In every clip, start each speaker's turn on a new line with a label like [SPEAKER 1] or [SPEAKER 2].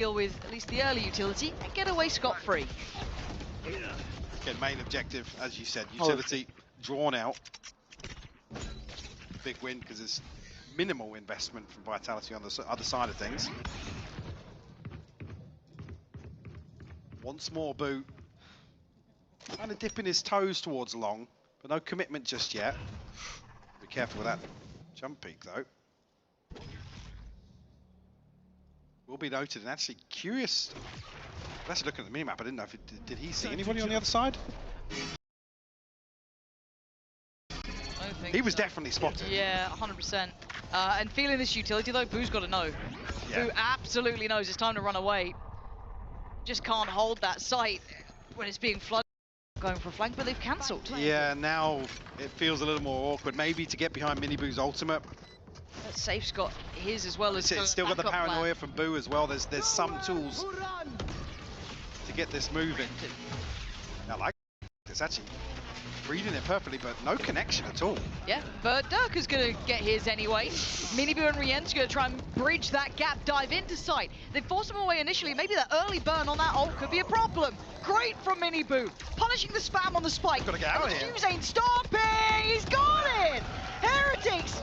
[SPEAKER 1] deal with at least the early utility and get away scot-free.
[SPEAKER 2] Again, main objective, as you said, utility drawn out. Big win because there's minimal investment from Vitality on the other side of things. Once more, Boo. Kind of dipping his toes towards long, but no commitment just yet. Be careful with that jump peak, though. Will be noted, and actually curious. Let's look at the minimap. I didn't know if did he see anybody on the other side? He was definitely spotted.
[SPEAKER 1] Yeah, 100%. And feeling this utility though, Boo's got to know. Yeah. Boo absolutely knows it's time to run away. Just can't hold that sight when it's being flooded. Going for a flank, but they've cancelled.
[SPEAKER 2] Yeah, now it feels a little more awkward. Maybe to get behind Mini Boo's ultimate.
[SPEAKER 1] That Safe's got his as well as.
[SPEAKER 2] It's still got the paranoia from Boo as well. There's some tools to get this moving. I like it's actually reading it perfectly, but no connection at all.
[SPEAKER 1] Yeah, but Durka's going to get his anyway. Miniboo and Rien's going to try and bridge that gap, dive into site. They forced him away initially. Maybe that early burn on that ult could be a problem. Great from Miniboo, punishing the spam on the spike.
[SPEAKER 2] Gotta get out of here.
[SPEAKER 1] Hughes ain't stopping. He's got it. Heretics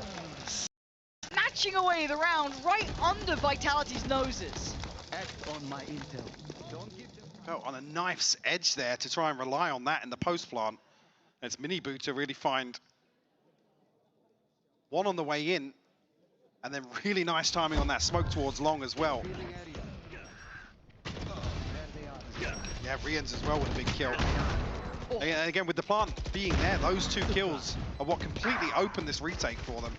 [SPEAKER 1] snatching away the round right under Vitality's noses.
[SPEAKER 3] Act on my intel. Don't give them...
[SPEAKER 2] Oh, on a knife's edge there to try and rely on that in the post plant. It's Miniboo to really find one on the way in, and then really nice timing on that smoke towards long as well. Yeah, Rien's as well with a big kill. And again, with the plant being there, those two kills are what completely opened this retake for them.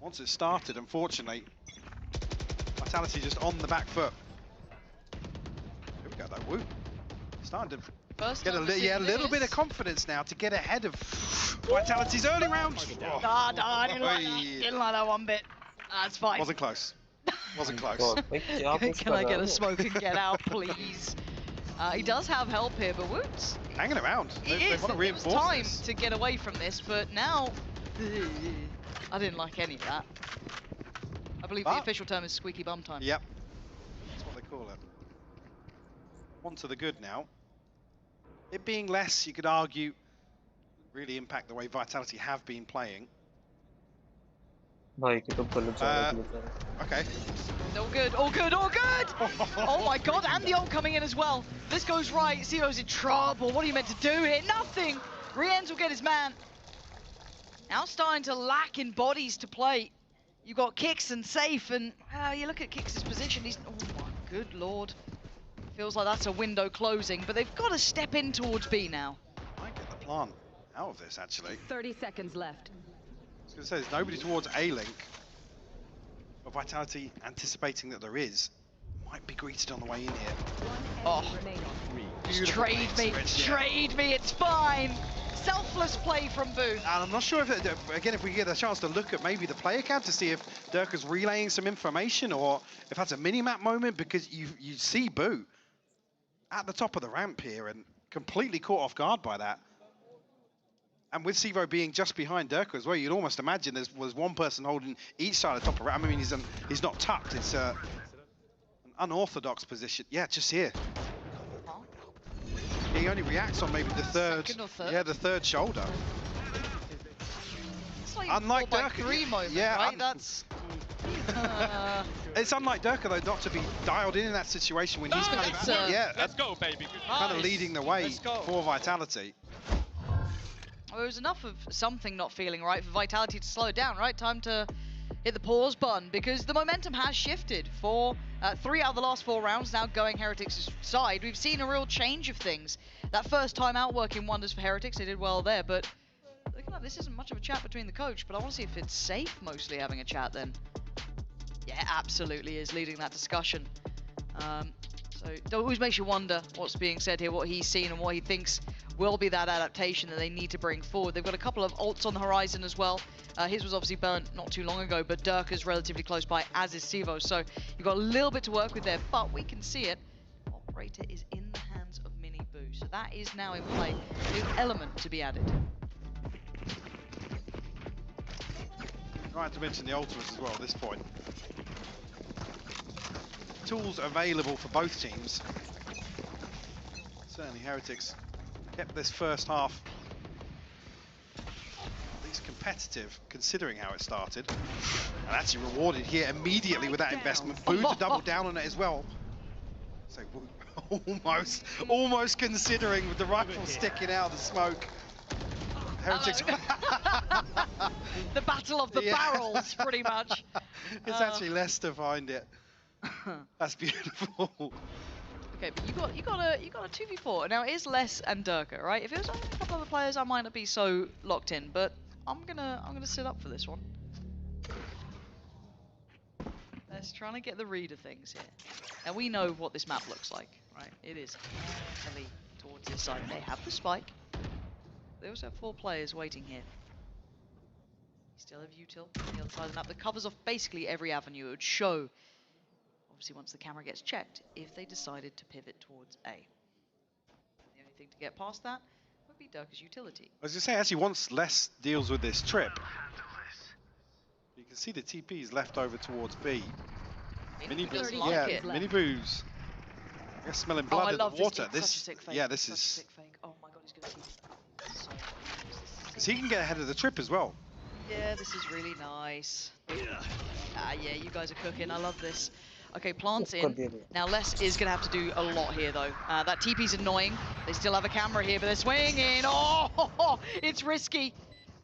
[SPEAKER 2] Once it started, unfortunately, Vitality just on the back foot. Here we go though, Woo. Starting to get a little bit of confidence now to get ahead of Vitality's early round.
[SPEAKER 1] I didn't like that one bit. That's fine.
[SPEAKER 2] Wasn't close. Wasn't close.
[SPEAKER 1] Can I get a smoke and get out, please? He does have help here, but Woot's
[SPEAKER 2] hanging around. They want to reinforce
[SPEAKER 1] time
[SPEAKER 2] this.
[SPEAKER 1] to get away from this, but now I didn't like any of that. I believe the official term is squeaky bum time.
[SPEAKER 2] Yep, that's what they call it. On to the good now. It being less, you could argue, really impact the way Vitality have been playing. Okay.
[SPEAKER 1] All good, all good, all good! Oh my god, and the ult coming in as well. This goes right, Zero's in trouble. What are you meant to do here? Nothing! Rien's will get his man. Now starting to lack in bodies to play. You've got Kix and Safe, and you look at Kix's position, he's... Oh my good lord. Feels like that's a window closing, but they've got to step in towards B now.
[SPEAKER 2] Might get the plant out of this, actually.
[SPEAKER 4] 30 seconds left.
[SPEAKER 2] I was going to say, there's nobody towards A-Link, but Vitality, anticipating that there is, might be greeted on the way in here.
[SPEAKER 1] Oh, just trade me, trade me, it's fine. Selfless play from Boo.
[SPEAKER 2] And I'm not sure if, again, if we get a chance to look at maybe the player cam to see if Durka's relaying some information or if that's a mini-map moment, because you see Boo at the top of the ramp here and completely caught off guard by that. And with Sevo being just behind Durka as well, you'd almost imagine there was one person holding each side of the top of the ramp. I mean, he's not tucked, it's an unorthodox position. Yeah, just here. He only reacts on maybe the third, the third shoulder.
[SPEAKER 1] It's like
[SPEAKER 2] unlike Durka,
[SPEAKER 1] moment,
[SPEAKER 2] yeah,
[SPEAKER 1] right? That's.
[SPEAKER 2] It's unlike Durka though not to be dialed in that situation when he's kind of
[SPEAKER 5] let's go, baby.
[SPEAKER 2] Kind of leading the way for Vitality.
[SPEAKER 1] Well, there was enough of something not feeling right for Vitality to slow down, right? Time to hit the pause button because the momentum has shifted for 3 out of the last 4 rounds now going Heretics' side. We've seen a real change of things. That first time out working wonders for Heretics, they did well there, but looking like this isn't much of a chat between the coach, but I want to see if it's Safe mostly having a chat then. Yeah, absolutely is leading that discussion. So it always makes you wonder what's being said here, what he's seen and what he thinks will be that adaptation that they need to bring forward. They've got a couple of ults on the horizon as well. His was obviously burnt not too long ago, but Durka's relatively close by, as is Sevo. So you've got a little bit to work with there, but we can see it. Operator is in the hands of Mini Boo. So that is now in play. New element to be added.
[SPEAKER 2] Right to mention the ultimates as well at this point. tools available for both teams. Certainly Heretics kept this first half at least competitive, considering how it started. And actually rewarded here immediately with that investment. Boo to double down on it as well. So almost considering with the rifle sticking out of the smoke. Heretics.
[SPEAKER 1] The battle of the barrels, pretty much.
[SPEAKER 2] It's actually less to find it. That's beautiful.
[SPEAKER 1] Okay, but you got a 2v4. Now it is Les and Durka, right? If it was only a couple other players, I might not be so locked in, but I'm gonna sit up for this one. Let's try to get the read of things here. Now we know what this map looks like, right? It is heavily towards this side. They have the spike. They also have 4 players waiting here. You still have util on the other side of the map that covers off basically every avenue. It would show, obviously once the camera gets checked, if they decided to pivot towards A. The only thing to get past that would be Durka's utility.
[SPEAKER 2] I was going to say, actually, once Les deals with this trip, you can see the TP's left over towards B. Miniboo's. I guess smelling blood in the water.
[SPEAKER 1] This such a sick fake.
[SPEAKER 2] Yeah, this
[SPEAKER 1] such
[SPEAKER 2] is.
[SPEAKER 1] A sick fake. Oh my god, he's gonna see this. So
[SPEAKER 2] Because he can get ahead of the trip as well.
[SPEAKER 1] yeah, this is really nice. Ah, yeah, you guys are cooking. I love this. Okay, plants in. Now Les is gonna have to do a lot here though. That TP's annoying. They still have a camera here, but they're swinging. Oh, it's risky.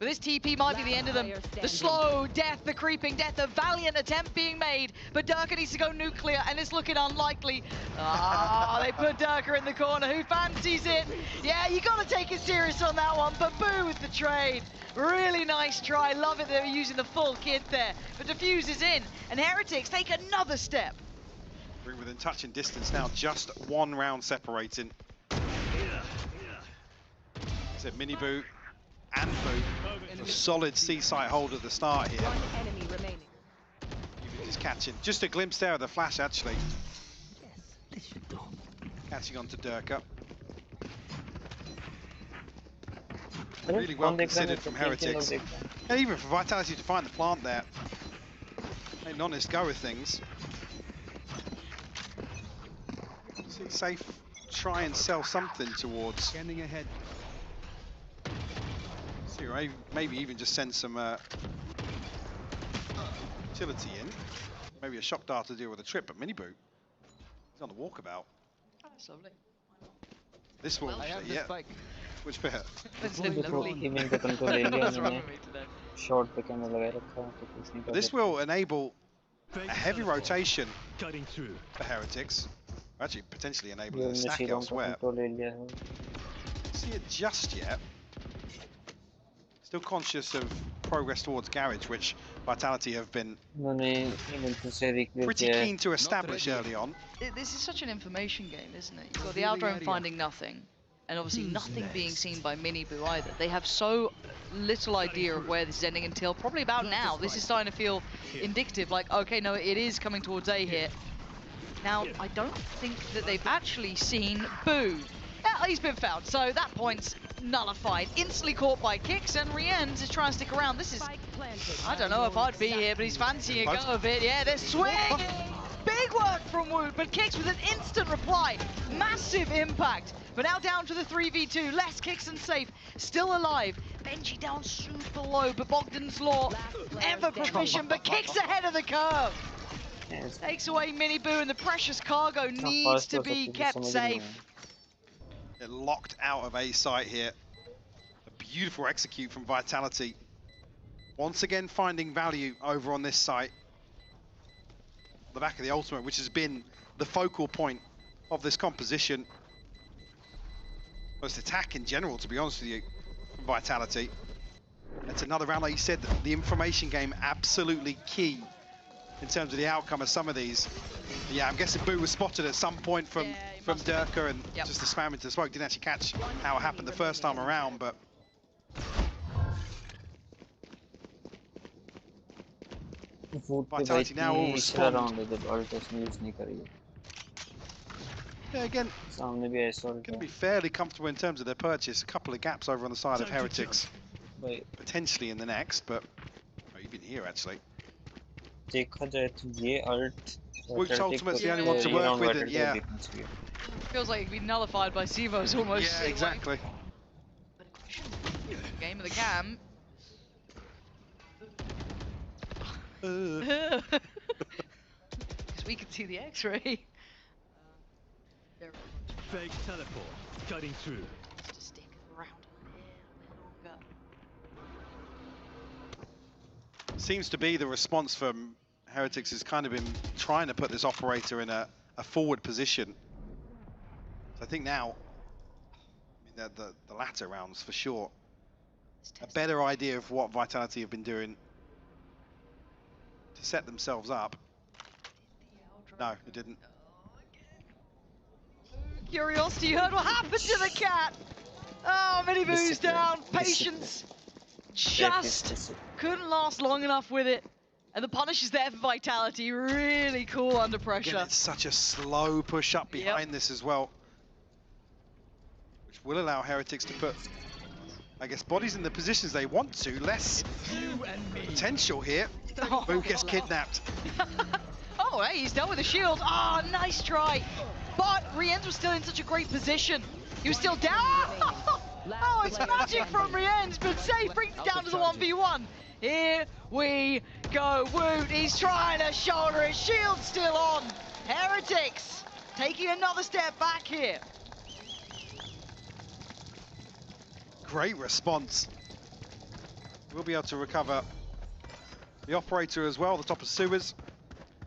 [SPEAKER 1] But this TP might be the end of them. The slow death, the creeping death, a valiant attempt being made. But Durka needs to go nuclear, and it's looking unlikely. Ah, they put Durka in the corner. Who fancies it? Yeah, you got to take it serious on that one. But Boo with the trade. Really nice try. Love it they were using the full kit there. But Diffuse is in, and Heretics take another step.
[SPEAKER 2] We're within touching distance now, just 1 round separating. So Miniboo and Boo, a solid C-site hold at the start here.
[SPEAKER 4] One enemy remaining.
[SPEAKER 2] Even just catching, just a glimpse there of the flash actually.
[SPEAKER 3] Yes, this should do.
[SPEAKER 2] Catching on to Durka. Really well considered from Heretics. And even for Vitality to find the plant there. An honest go with things. See, safe, try and sell something towards.
[SPEAKER 3] Scanning ahead.
[SPEAKER 2] See, or maybe even just send some utility in. Maybe a shock dart to deal with a trip, but Miniboo, he's on the walkabout.
[SPEAKER 1] Oh, that's lovely.
[SPEAKER 2] This will,
[SPEAKER 3] I have the
[SPEAKER 2] yeah.
[SPEAKER 3] spike.
[SPEAKER 2] Which bit?
[SPEAKER 1] That's lovely.
[SPEAKER 5] Giving the control area
[SPEAKER 1] What's wrong
[SPEAKER 5] मैंने
[SPEAKER 1] with me today?
[SPEAKER 5] short पे camera लगाए रखा तो कुछ नहीं कर
[SPEAKER 2] This
[SPEAKER 5] सकते।
[SPEAKER 2] will enable a heavy rotation
[SPEAKER 6] Cutting through.
[SPEAKER 2] for Heretics. Actually, potentially enable
[SPEAKER 5] ये
[SPEAKER 2] a
[SPEAKER 5] हमने
[SPEAKER 2] stack
[SPEAKER 5] शीरों का
[SPEAKER 2] elsewhere.
[SPEAKER 5] control ले लिया है।
[SPEAKER 2] See it just yet. Still conscious of progress towards Garage, which Vitality have been
[SPEAKER 5] उन्होंने event से reclaim
[SPEAKER 2] pretty
[SPEAKER 5] किया है।
[SPEAKER 2] keen to establish early on.
[SPEAKER 1] This is such an information game, isn't it? You've got the Aldrome finding nothing, and obviously nothing being seen by Miniboo either. They have so little idea of where this is ending until probably about now. This is starting to feel indicative, like, okay, no, it is coming towards A here. Now, I don't think that they've actually seen Boo. Yeah, he's been found, so that point's nullified. Instantly caught by kicks, and Rienz is trying to stick around. This is, I don't know if I'd be here, but he's fancying a go of it. Yeah, they're swinging! Big work from Woot, but Kicks with an instant reply. Massive impact. But now down to the 3v2. Less Kicks and safe. Still alive. Benji down super low, but Bogdan's Law ever proficient, but Kicks ahead of the curve.
[SPEAKER 5] Yes.
[SPEAKER 1] Takes away Miniboo, and the precious cargo needs to be kept safe.
[SPEAKER 2] They're locked out of A site here. A beautiful execute from Vitality. Once again finding value over on this site. The back of the ultimate, which has been the focal point of this composition. Most attack in general, to be honest with you, from Vitality. It's another round, like you said, the information game absolutely key in terms of the outcome of some of these. Yeah, I'm guessing Boo was spotted at some point from Durka and just the spam into the smoke. Didn't actually catch how it happened the first time around, but Vitality now all respond. Yeah, again,
[SPEAKER 5] सामने भी ऐसा
[SPEAKER 2] going to be fairly comfortable in terms of their purchase. A couple of gaps over on the side of Heretics,
[SPEAKER 5] भाई
[SPEAKER 2] potentially in the next, but oh, you've been here actually.
[SPEAKER 5] देखा जाए तो ये alt
[SPEAKER 2] Woot's
[SPEAKER 5] Heretic
[SPEAKER 2] ultimate's the
[SPEAKER 5] could,
[SPEAKER 2] only one to work with, and yeah.
[SPEAKER 1] Feels like it'd be nullified by Sivo's almost.
[SPEAKER 2] Yeah, exactly.
[SPEAKER 1] Game of the cam.
[SPEAKER 2] Uh,
[SPEAKER 1] Because we can see the X-ray.
[SPEAKER 3] Fake teleport. Cutting through.
[SPEAKER 1] Just to stick around a little bit longer.
[SPEAKER 2] seems to be the response from Heretics has kind of been trying to put this operator in a forward position. So I think now, I mean, the latter rounds for sure, a better idea of what Vitality have been doing to set themselves up. No, it didn't.
[SPEAKER 1] Curiosity, you heard what happened to the cat! Oh, Mini Boo's down. Patience just couldn't last long enough with it. And the punish is there for Vitality. Really cool under pressure.
[SPEAKER 2] Again, it's such a slow push up behind this as well, which will allow Heretics to put, I guess, bodies in the positions they want to. Less potential here.
[SPEAKER 1] Oh,
[SPEAKER 2] Boo gets kidnapped.
[SPEAKER 1] oh, hey, he's done with the shield. Ah, oh, nice try. But Rienz was still in such a great position. He was still down. Oh, it's magic from Rienz, but Save brings it down to the 1v1. Here we go. Woot, he's trying to shoulder his shield still on. Heretics taking another step back here.
[SPEAKER 2] Great response. We'll be able to recover the operator as well, the top of sewers.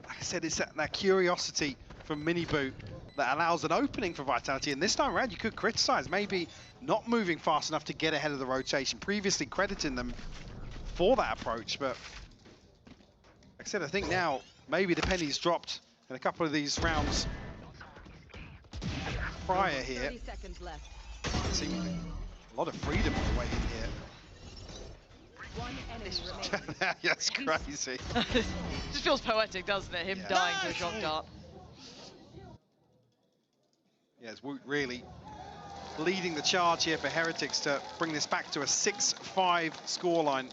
[SPEAKER 2] Like I said, it's that curiosity from Miniboo that allows an opening for Vitality. And this time around, you could criticize maybe not moving fast enough to get ahead of the rotation, previously crediting them for that approach. But like I said, I think now maybe the penny's dropped in a couple of these rounds prior here.
[SPEAKER 4] 30 seconds left.
[SPEAKER 2] Seemingly a lot of freedom on the way in here.
[SPEAKER 4] One enemy remaining.
[SPEAKER 2] That's crazy.
[SPEAKER 1] Just feels poetic, doesn't it? Him dying to a shock dart.
[SPEAKER 2] Yeah, it's Woot really leading the charge here for Heretics to bring this back to a 6-5 scoreline.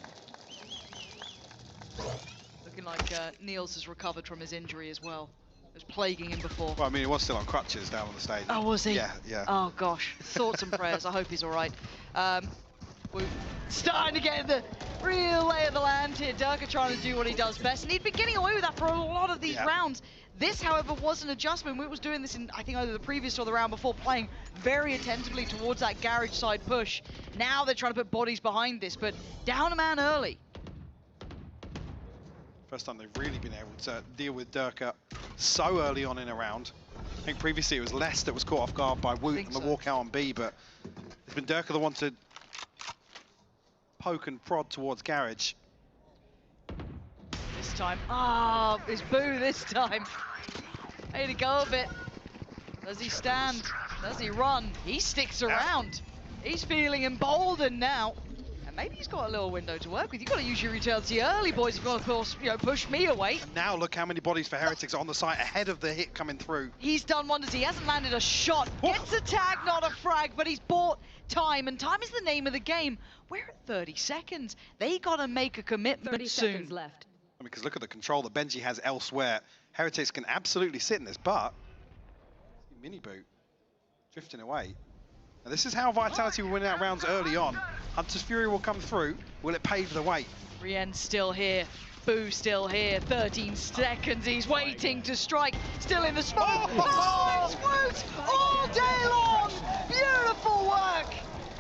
[SPEAKER 1] Looking like Niels has recovered from his injury as well. It was plaguing him before.
[SPEAKER 2] Well, I mean, he was still on crutches down on the stage.
[SPEAKER 1] Oh, was he?
[SPEAKER 2] Yeah, yeah.
[SPEAKER 1] Oh, gosh. Thoughts and prayers. I hope he's all right. We're starting to get the real lay of the land here. Durka trying to do what he does best, and he'd been getting away with that for a lot of these rounds. This, however, was an adjustment. We was doing this in, I think, either the previous or the round before, playing very attentively towards that garage side push. Now they're trying to put bodies behind this, but down a man early.
[SPEAKER 2] First time they've really been able to deal with Durka so early on in a round. I think previously it was Les that was caught off guard by Woot on the walkout on B, but it's been Durka the one to poke and prod towards garage.
[SPEAKER 1] This time, it's Boo this time. Way to go a bit. Does he stand? Does he run? He sticks around. He's feeling emboldened now. And maybe he's got a little window to work with. You've got to use your utility early, boys. You've got to, of course, push me away.
[SPEAKER 2] And now look how many bodies for Heretics are on the site ahead of the hit coming through.
[SPEAKER 1] He's done wonders. He hasn't landed a shot. Gets a tag, not a frag, but he's bought time. And time is the name of the game. We're at 30 seconds. They got to make a commitment
[SPEAKER 4] 30
[SPEAKER 1] soon.
[SPEAKER 4] seconds left.
[SPEAKER 2] I mean, because look at the control that Benji has elsewhere. Heretics can absolutely sit in this, but Miniboo drifting away. Now, this is how Vitality will win out rounds early on. Hunter's Fury will come through. Will it pave the way?
[SPEAKER 1] Rien's still here. Boo still here. 13 seconds. He's waiting to strike. Still in the smoke. Oh, it's Woot all day long. Beautiful work.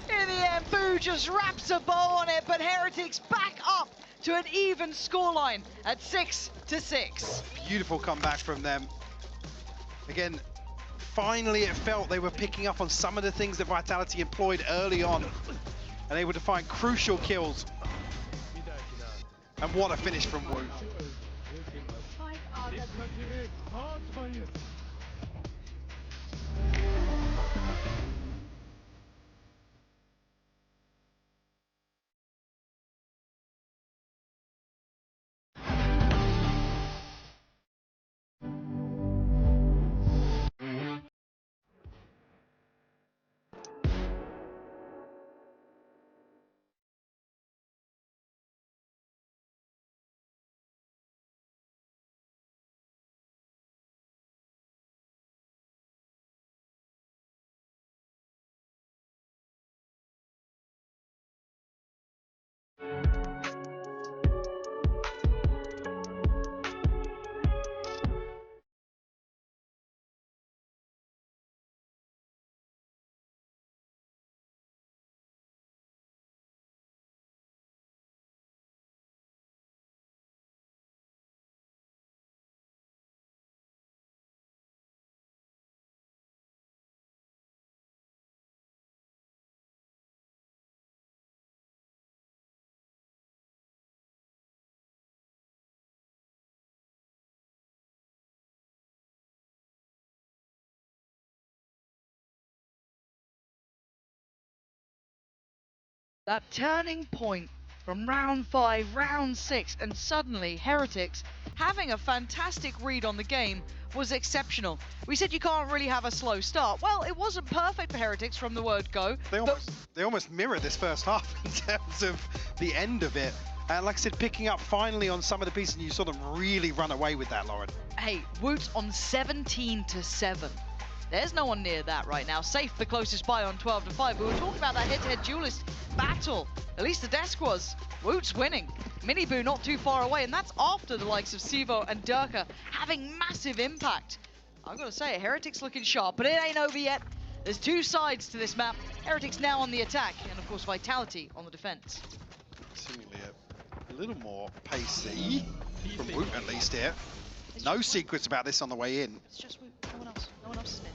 [SPEAKER 1] In the end, Boo just wraps a bow on it, but Heretics back up to an even scoreline at 6-6.
[SPEAKER 2] Beautiful comeback from them. Again, finally it felt they were picking up on some of the things that Vitality employed early on and able to find crucial kills. And what a finish from Woot.
[SPEAKER 1] That turning point from round 5, round 6, and suddenly Heretics, having a fantastic read on the game, was exceptional. We said you can't really have a slow start. Well, it wasn't perfect for Heretics from the word go.
[SPEAKER 2] They almost mirror this first half in terms of the end of it. And like I said, picking up finally on some of the pieces, and you saw them really run away with that, Lauren.
[SPEAKER 1] Hey, Woot's on 17-7. There's no one near that right now. Safe, the closest by on 12-5. But we were talking about that head-to-head duelist battle. At least the desk was. Woot's winning. Miniboo not too far away, and that's after the likes of Sivo and Durka having massive impact. I've got to say, Heretics looking sharp, but it ain't over yet. There's two sides to this map. Heretics now on the attack, and of course Vitality on the defense.
[SPEAKER 2] Seemingly a little more pacey, from Woot at least here. No secrets about this on the way in.
[SPEAKER 1] It's just Woot, no one else. No one else is near.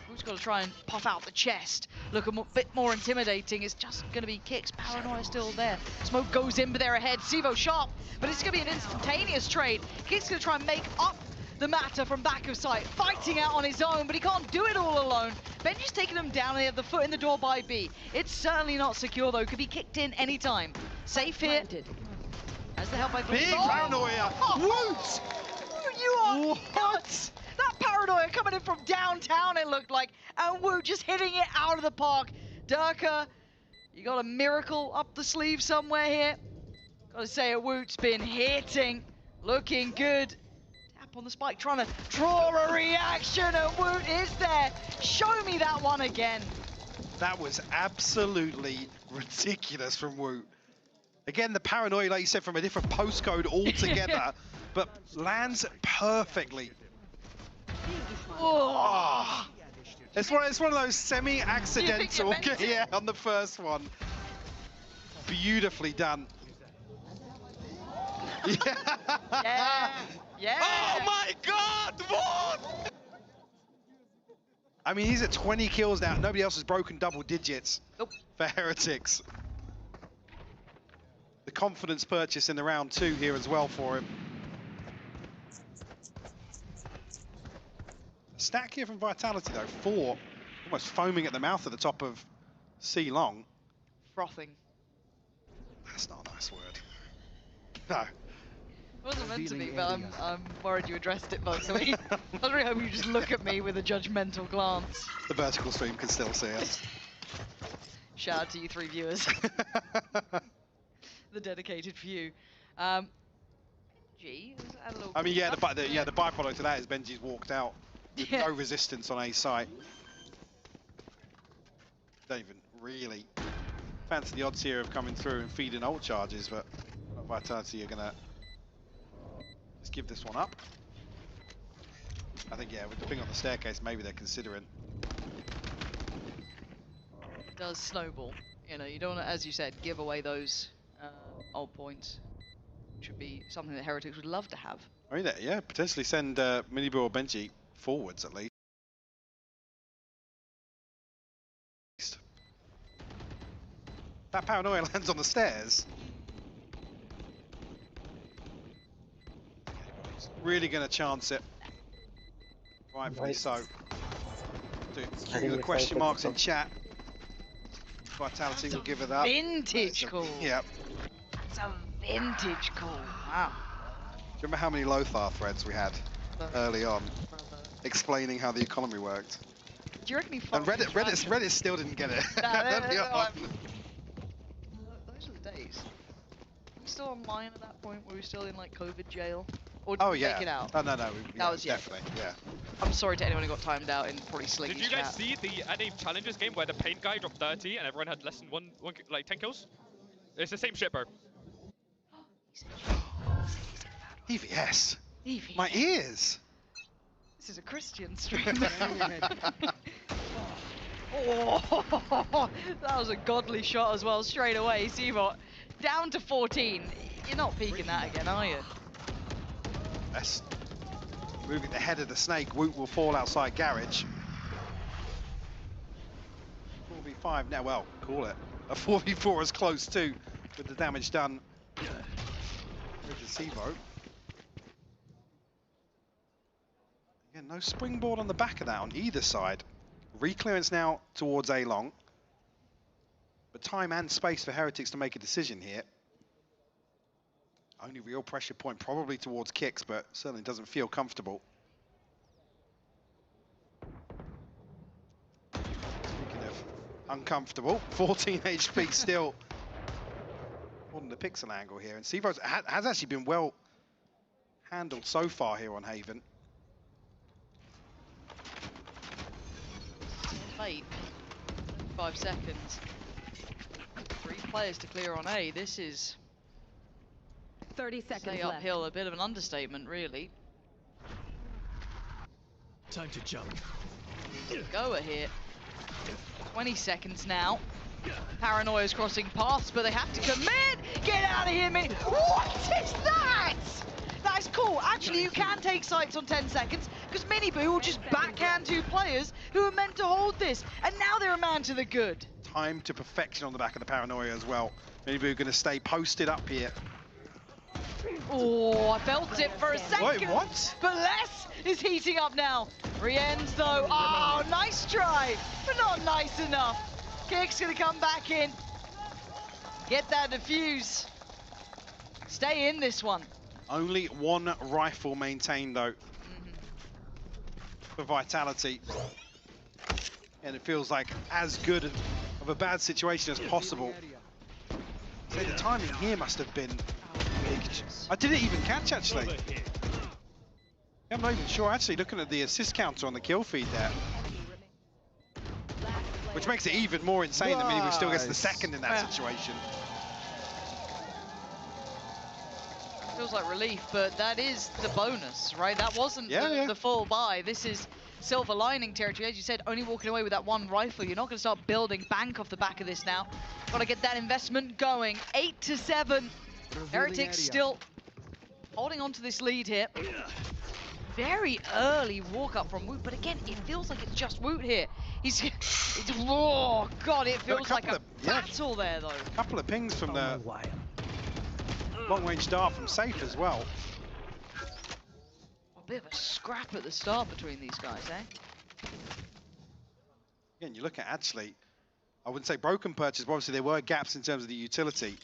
[SPEAKER 1] Woot's got to try and puff out the chest. Look a bit more intimidating. It's just going to be kicks. Paranoia still there. Smoke goes in, but they're ahead. Sivo sharp, but it's going to be an instantaneous trade. Kick's going to try and make up the matter from back of sight. Fighting out on his own, but he can't do it all alone. Benji's taking him down. They have the foot in the door by B. It's certainly not secure, though. Could be kicked in anytime. Safe here. As the help by
[SPEAKER 2] Big paranoia. Woot!
[SPEAKER 1] You are
[SPEAKER 2] what?
[SPEAKER 1] That paranoia coming in from downtown, it looked like, and Woot just hitting it out of the park. Durka, you got a miracle up the sleeve somewhere here. Gotta say, a Woot's been hitting, looking good. Tap on the spike, trying to draw a reaction, and Woot is there. Show me that one again.
[SPEAKER 2] That was absolutely ridiculous from Woot. Again, the paranoia, like you said, from a different postcode altogether,
[SPEAKER 1] Yeah.
[SPEAKER 2] but lands perfectly.
[SPEAKER 1] Oh.
[SPEAKER 2] It's one of those semi-accidental, yeah, on the first one. Beautifully done.
[SPEAKER 1] Yeah, yeah.
[SPEAKER 2] Oh my God, what? I mean, he's at 20 kills now. Nobody else has broken double digits for Heretics. The confidence purchase in the round 2 here as well for him. Stack here from Vitality though, 4, almost foaming at the mouth at the top of C Long.
[SPEAKER 1] Frothing.
[SPEAKER 2] That's not a nice word. No.
[SPEAKER 1] It wasn't meant to be, but I'm worried you addressed it both of me. I was really hoping you just look at me with a judgmental glance.
[SPEAKER 2] The vertical stream can still see us.
[SPEAKER 1] Shout out to you 3 viewers. The dedicated few. G, add a little
[SPEAKER 2] I mean, yeah, the
[SPEAKER 1] stuff.
[SPEAKER 2] byproduct of that is Benji's walked out. With
[SPEAKER 1] Yeah.
[SPEAKER 2] no resistance on A site. Don't even really fancy the odds here of coming through and feeding ult charges, but Vitality are gonna just give this one up. I think, yeah, with the ping on the staircase, maybe they're considering.
[SPEAKER 1] It does snowball. You know, you don't want to, as you said, give away those ult points. Should be something that Heretics would love to have.
[SPEAKER 2] I mean, yeah, potentially send Miniboo or Benji forwards at least. That paranoia lands on the stairs. He's really going to chance it. Rightfully so. Do the question marks in chat. Vitality will give it up.
[SPEAKER 1] Vintage call.
[SPEAKER 2] Yeah.
[SPEAKER 1] It's a vintage call. Wow.
[SPEAKER 2] Do you remember how many Lothar threads we had early on, explaining how the economy worked?
[SPEAKER 1] Do you reckon he
[SPEAKER 2] And Reddit still didn't get it. Early on.
[SPEAKER 1] Those are the days. Were we still online at that point? Were we still in like COVID jail? Or did
[SPEAKER 2] Oh
[SPEAKER 1] we
[SPEAKER 2] yeah.
[SPEAKER 1] take it out?
[SPEAKER 2] Oh no,
[SPEAKER 1] That was
[SPEAKER 2] definitely, yeah.
[SPEAKER 1] I'm sorry to anyone who got timed out in probably Slinky's
[SPEAKER 6] Did you guys
[SPEAKER 1] chat.
[SPEAKER 6] see the NA Challengers game where the paint guy dropped 30 and everyone had less than like 10 kills? It's the same shit, bro.
[SPEAKER 2] EVS.
[SPEAKER 1] Evie.
[SPEAKER 2] My ears.
[SPEAKER 1] This is a Christian stream. Oh, that was a godly shot as well, straight away. Sivo, down to 14. You're not peeking that again, are you?
[SPEAKER 2] Yes. Moving the head of the snake, Woot will fall outside garage. 4v5 now, well, call it. A 4v4 is close too, with the damage done. With the Sivo. Again, no springboard on the back of that on either side. Reclearance now towards A long. But time and space for Heretics to make a decision here. Only real pressure point probably towards Kicks, but certainly doesn't feel comfortable. Speaking of uncomfortable, 14 HP still. More than the pixel angle here. And Sevo's has actually been well handled so far here on Haven.
[SPEAKER 1] Late. 5 seconds. 3 players to clear on A. This is
[SPEAKER 4] 30 seconds
[SPEAKER 1] stay
[SPEAKER 4] left.
[SPEAKER 1] uphill, a bit of an understatement, really.
[SPEAKER 3] Time to jump.
[SPEAKER 1] Goa here. 20 seconds now. Paranoia's crossing paths, but they have to commit. Get out of here, Mini. What is that? That's cool. Actually, you can take sights on 10 seconds because Miniboo will just backhand 2 players who are meant to hold this, and now they're a man to the good.
[SPEAKER 2] Time to perfection on the back of the Paranoia as well. Maybe going to stay posted up here.
[SPEAKER 1] Oh, I felt it for a second.
[SPEAKER 2] Wait, what?
[SPEAKER 1] But Les is heating up now. Rien's though, oh, nice try, but not nice enough. Kick's gonna come back in. Get that defuse. Stay in this one.
[SPEAKER 2] Only 1 rifle maintained though for Vitality. And it feels like as good of a bad situation as possible. So the timing here must have been big. I didn't even catch actually. I'm not even sure actually looking at the assist counter on the kill feed there. Which makes it even more insane that Minibu still gets the second in that situation.
[SPEAKER 1] Feels like relief, but that is the bonus, right? That wasn't the full buy. This is silver lining territory. As you said, only walking away with that 1 rifle. You're not going to start building bank off the back of this now. Got to get that investment going. 8-7. Heretics still holding on to this lead here. Very early walk up from Woot, but again, it feels like it's just Woot here. Oh god, it feels like a battle there though.
[SPEAKER 2] A couple of pings from the long-range dart from Safe as well.
[SPEAKER 1] A bit of a scrap at the start between these guys, eh?
[SPEAKER 2] Again, you look at actually, I wouldn't say broken purchase, but obviously there were gaps in terms of the utility.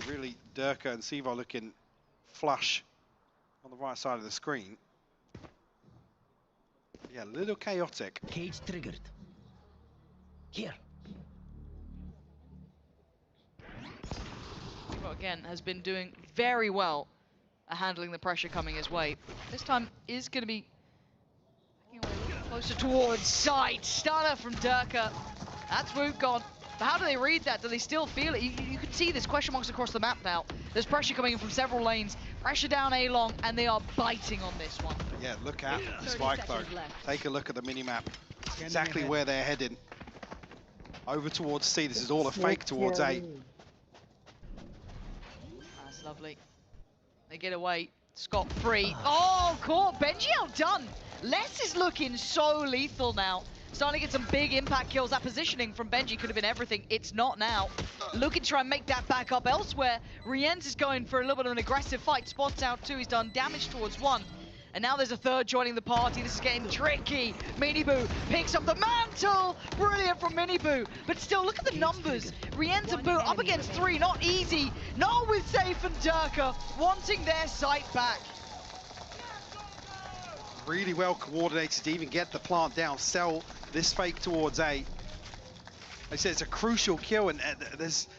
[SPEAKER 2] Really, Durka and Siva looking flush on the right side of the screen. Yeah, a little chaotic.
[SPEAKER 7] Cage triggered. Here.
[SPEAKER 1] Siva again has been doing very well at handling the pressure coming his way. This time is going to be backing away a little closer towards side. Stunner from Durka. That's Woot gone. But how do they read that? Do they still feel it? You can see there's question marks across the map now. There's pressure coming in from several lanes. Pressure down A-long, and they are biting on this one.
[SPEAKER 2] Yeah, look at the spike though. Take a look at the mini-map. Exactly where they're heading. Over towards C. This is all a fake towards A.
[SPEAKER 1] That's lovely. They get away. Scot-free. Oh, caught. Benji outdone. Les is looking so lethal now. Starting to get some big impact kills. That positioning from Benji could have been everything. It's not now. Looking to try and make that back up elsewhere. Rienz is going for a little bit of an aggressive fight. Spots out 2. He's done damage towards 1. And now there's a 3rd joining the party. This is getting tricky. Miniboo picks up the mantle. Brilliant from Miniboo. But still, look at the numbers. Rienz and Boo up against 3. Not easy. Not with Safe and Durka wanting their sight back.
[SPEAKER 2] Really well coordinated to even get the plant down, sell this fake towards A. Like I said, it's a crucial kill, and there's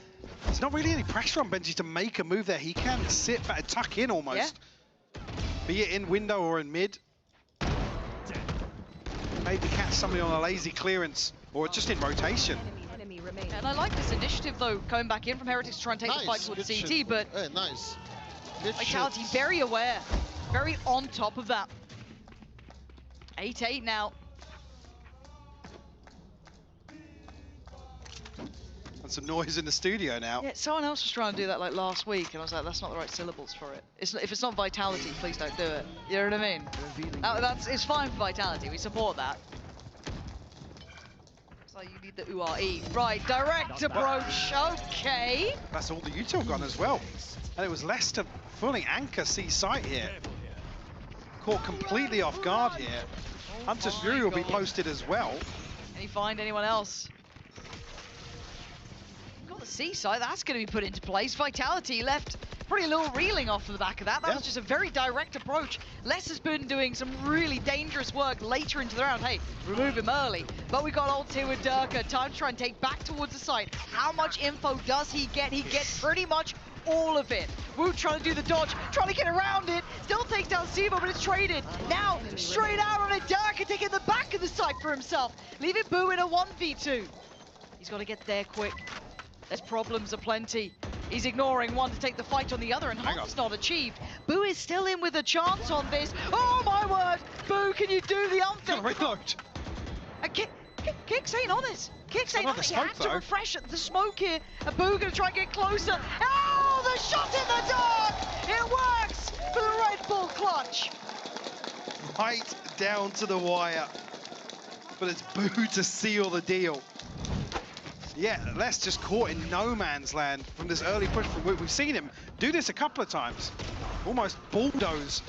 [SPEAKER 2] not really any pressure on Benji to make a move there. He can sit back, tuck in almost. Yeah. Be it in window or in mid. Maybe catch somebody on a lazy clearance, or just in rotation.
[SPEAKER 1] And I like this initiative, though, coming back in from Heretics to try and take the fight towards CT, but
[SPEAKER 8] hey, nice. Good
[SPEAKER 1] Vitality
[SPEAKER 8] shit.
[SPEAKER 1] very aware, very on top of that. 8-8 now.
[SPEAKER 2] And some noise in the studio now.
[SPEAKER 1] Yeah, someone else was trying to do that like last week, and I was like, that's not the right syllables for it. If it's not Vitality, please don't do it. You know what I mean? It's fine for Vitality, we support that. So you need the URE. Right, direct approach, okay.
[SPEAKER 2] That's all the util gone as well. And it was Leicester fully anchor C site here. Caught completely off guard here. Hunter's Fury will be posted as well.
[SPEAKER 1] Can he find anyone else? Seaside, that's going to be put into place. Vitality left pretty little reeling off of the back of that. That was just a very direct approach. Les has been doing some really dangerous work later into the round. Hey, remove him early. But we got ults here with Durka. Time to try and take back towards the site. How much info does he get? He gets pretty much all of it. Woot trying to do the dodge, trying to get around it. Still takes down Sivo, but it's traded. Now, straight out on it. Durka taking the back of the site for himself. Leaving Boo in a 1v2. He's got to get there quick. There's problems aplenty. He's ignoring one to take the fight on the other, and Hunt's not achieved. Boo is still in with a chance on this. Oh my word! Boo, can you do the unthinkable?
[SPEAKER 2] Reload.
[SPEAKER 1] Kicks ain't on it. Kicks ain't on it. He
[SPEAKER 2] smoke,
[SPEAKER 1] had to
[SPEAKER 2] though.
[SPEAKER 1] refresh the smoke here. And Boo gonna try and get closer. Oh, the shot in the dark! It works for the Red Bull clutch.
[SPEAKER 2] Right down to the wire. But it's Boo to seal the deal. Yeah, Les just caught in no man's land from this early push from Woot. We've seen him do this a couple of times. Almost bulldoze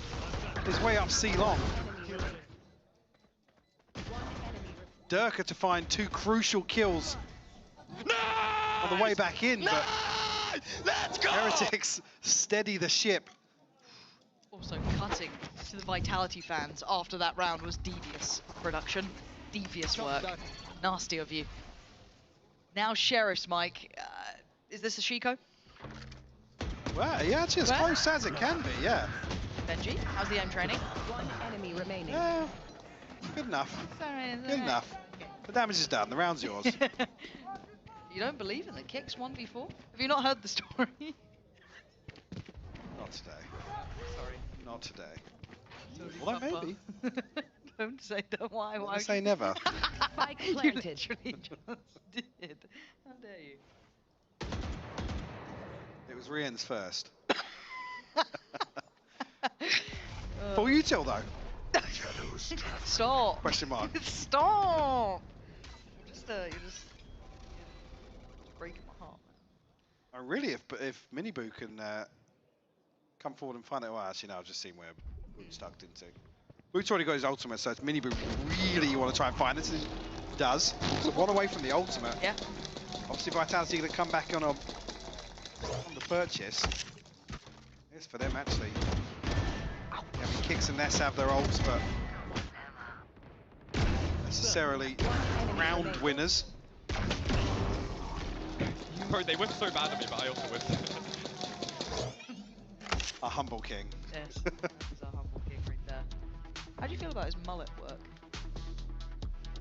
[SPEAKER 2] his way up C-Long. Durka to find 2 crucial kills on the way back in, but
[SPEAKER 6] Let's go!
[SPEAKER 2] Heretics steady the ship.
[SPEAKER 1] Also cutting to the Vitality fans after that round was devious production. Devious work. Nasty of you. Now Sheriff's Mike. Is this a Shiko?
[SPEAKER 2] Well, yeah, it's as close as it can be, yeah.
[SPEAKER 1] Benji, how's the aim training?
[SPEAKER 4] One enemy remaining.
[SPEAKER 2] Yeah, good enough. Good enough. The damage is done, the round's yours.
[SPEAKER 1] You don't believe in the kicks 1v4? Have you not heard the story?
[SPEAKER 2] Not today.
[SPEAKER 1] Sorry.
[SPEAKER 2] Not today. Well, maybe.
[SPEAKER 1] Don't say don't. Why?
[SPEAKER 2] I say never.
[SPEAKER 4] Spike
[SPEAKER 1] You
[SPEAKER 4] planted.
[SPEAKER 1] literally just did. How dare you?
[SPEAKER 2] It was Rian's first. Full util though?
[SPEAKER 1] Stop.
[SPEAKER 2] Question mark.
[SPEAKER 1] Stop. You're just breaking my heart.
[SPEAKER 2] Oh, really, if Miniboo can come forward and find it, well, actually, no, I've just seen where Boot's tucked into. Boot's already got his ultimate, so it's Miniboo really you want to try and find it. It does. So 1 away from the ultimate.
[SPEAKER 1] Yeah.
[SPEAKER 2] Obviously, Vitality going to come back on the purchase. It's for them, actually. Yeah, I mean, Kicks and Ness have their ults, but necessarily round winners.
[SPEAKER 6] Bro, they whiffed so bad at me, but I also whiffed.
[SPEAKER 2] A humble king.
[SPEAKER 1] Yes. That's a humble king right there. How do you feel about his mullet work?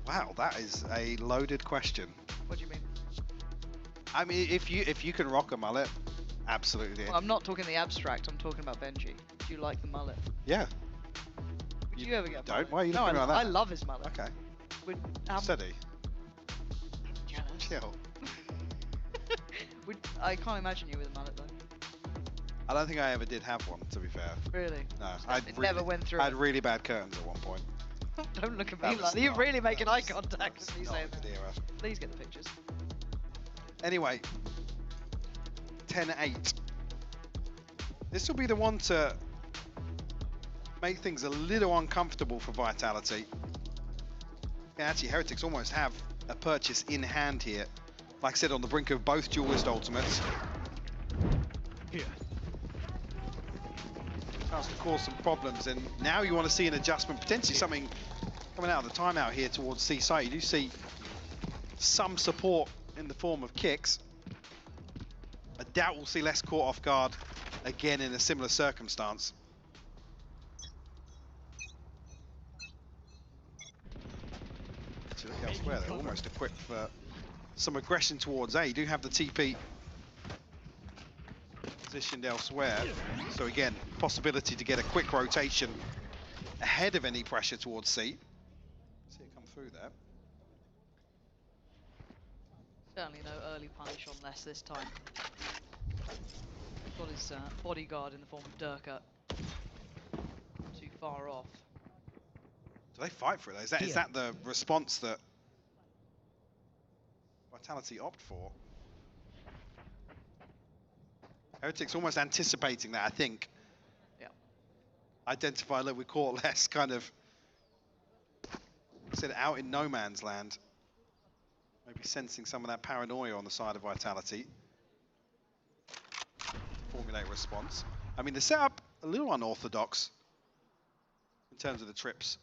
[SPEAKER 2] Wow, that is a loaded question.
[SPEAKER 1] What do you mean?
[SPEAKER 2] I mean, if you can rock a mullet, absolutely.
[SPEAKER 1] Well, I'm not talking the abstract. I'm talking about Benji. Do you like the mullet?
[SPEAKER 2] Yeah.
[SPEAKER 1] Would you ever get a
[SPEAKER 2] don't?
[SPEAKER 1] mullet?
[SPEAKER 2] Why are you
[SPEAKER 1] no,
[SPEAKER 2] looking
[SPEAKER 1] I,
[SPEAKER 2] like that?
[SPEAKER 1] I love his mullet.
[SPEAKER 2] Okay.
[SPEAKER 1] Would,
[SPEAKER 2] Steady.
[SPEAKER 1] jealous.
[SPEAKER 2] Chill.
[SPEAKER 1] I can't imagine you with a mullet though.
[SPEAKER 2] I don't think I ever did have one, to be fair.
[SPEAKER 1] Really?
[SPEAKER 2] No,
[SPEAKER 1] It never went through.
[SPEAKER 2] I had really bad curtains at one point.
[SPEAKER 1] Don't look at
[SPEAKER 2] That
[SPEAKER 1] me
[SPEAKER 2] was
[SPEAKER 1] like that. You're
[SPEAKER 2] not-
[SPEAKER 1] really making
[SPEAKER 2] that
[SPEAKER 1] eye
[SPEAKER 2] was-
[SPEAKER 1] contact
[SPEAKER 2] that
[SPEAKER 1] with me
[SPEAKER 2] was not
[SPEAKER 1] saying
[SPEAKER 2] a good
[SPEAKER 1] that.
[SPEAKER 2] era.
[SPEAKER 1] Please get the pictures.
[SPEAKER 2] Anyway, 10-8. This will be the one to make things a little uncomfortable for Vitality. Yeah, actually, Heretics almost have a purchase in hand here. Like I said, on the brink of both duelist ultimates.
[SPEAKER 3] Here.
[SPEAKER 2] Chance to cause some problems, and now you want to see an adjustment, potentially something coming out of the timeout here towards C-Site. You do see some support in the form of Kicks. I doubt we'll see less caught off guard again in a similar circumstance. To look elsewhere, they're almost equipped for some aggression towards A. You do have the TP positioned elsewhere, so again, possibility to get a quick rotation ahead of any pressure towards C. See it come through there.
[SPEAKER 1] Certainly no early punish on Les this time. Got his bodyguard in the form of Durka. Not too far off.
[SPEAKER 2] Do they fight for it? Is that the response that Vitality opt for? Heretics almost anticipating that, I think.
[SPEAKER 1] Yeah.
[SPEAKER 2] Identify that we caught less kind of said out in no man's land. Maybe sensing some of that paranoia on the side of Vitality. formulate a response. I mean, the setup a little unorthodox in terms of the trips.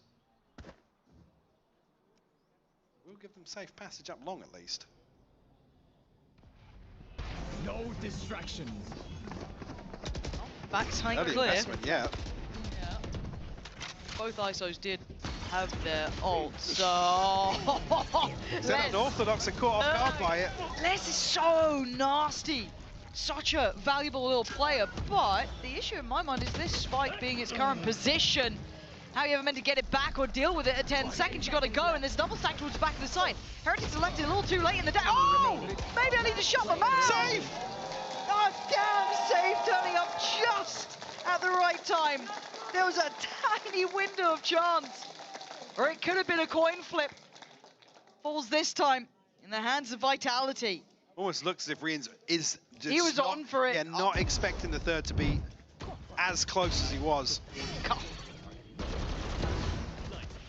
[SPEAKER 2] We'll give them safe passage up long at least.
[SPEAKER 3] No distractions.
[SPEAKER 1] Backside
[SPEAKER 2] Early
[SPEAKER 1] clear.
[SPEAKER 2] investment, yeah.
[SPEAKER 1] Yeah. Both ISOs did have their ults, so...
[SPEAKER 2] Set unorthodox and caught off guard by it.
[SPEAKER 1] Les is so nasty. Such a valuable little player, but the issue in my mind is this spike being its current position. How are you ever meant to get it back or deal with it at 10 seconds? You got to go, and there's double stack towards the back of the side. Heretics are left it a little too late in the day. Oh! Maybe I need to shut my mouth.
[SPEAKER 2] Safe!
[SPEAKER 1] Oh, damn, safe turning up just at the right time. There was a tiny window of chance, or it could have been a coin flip. Falls this time in the hands of Vitality.
[SPEAKER 2] Almost looks as if Rians is just
[SPEAKER 1] He was
[SPEAKER 2] not,
[SPEAKER 1] on for it.
[SPEAKER 2] Yeah, not expecting the third to be as close as he was.
[SPEAKER 1] God.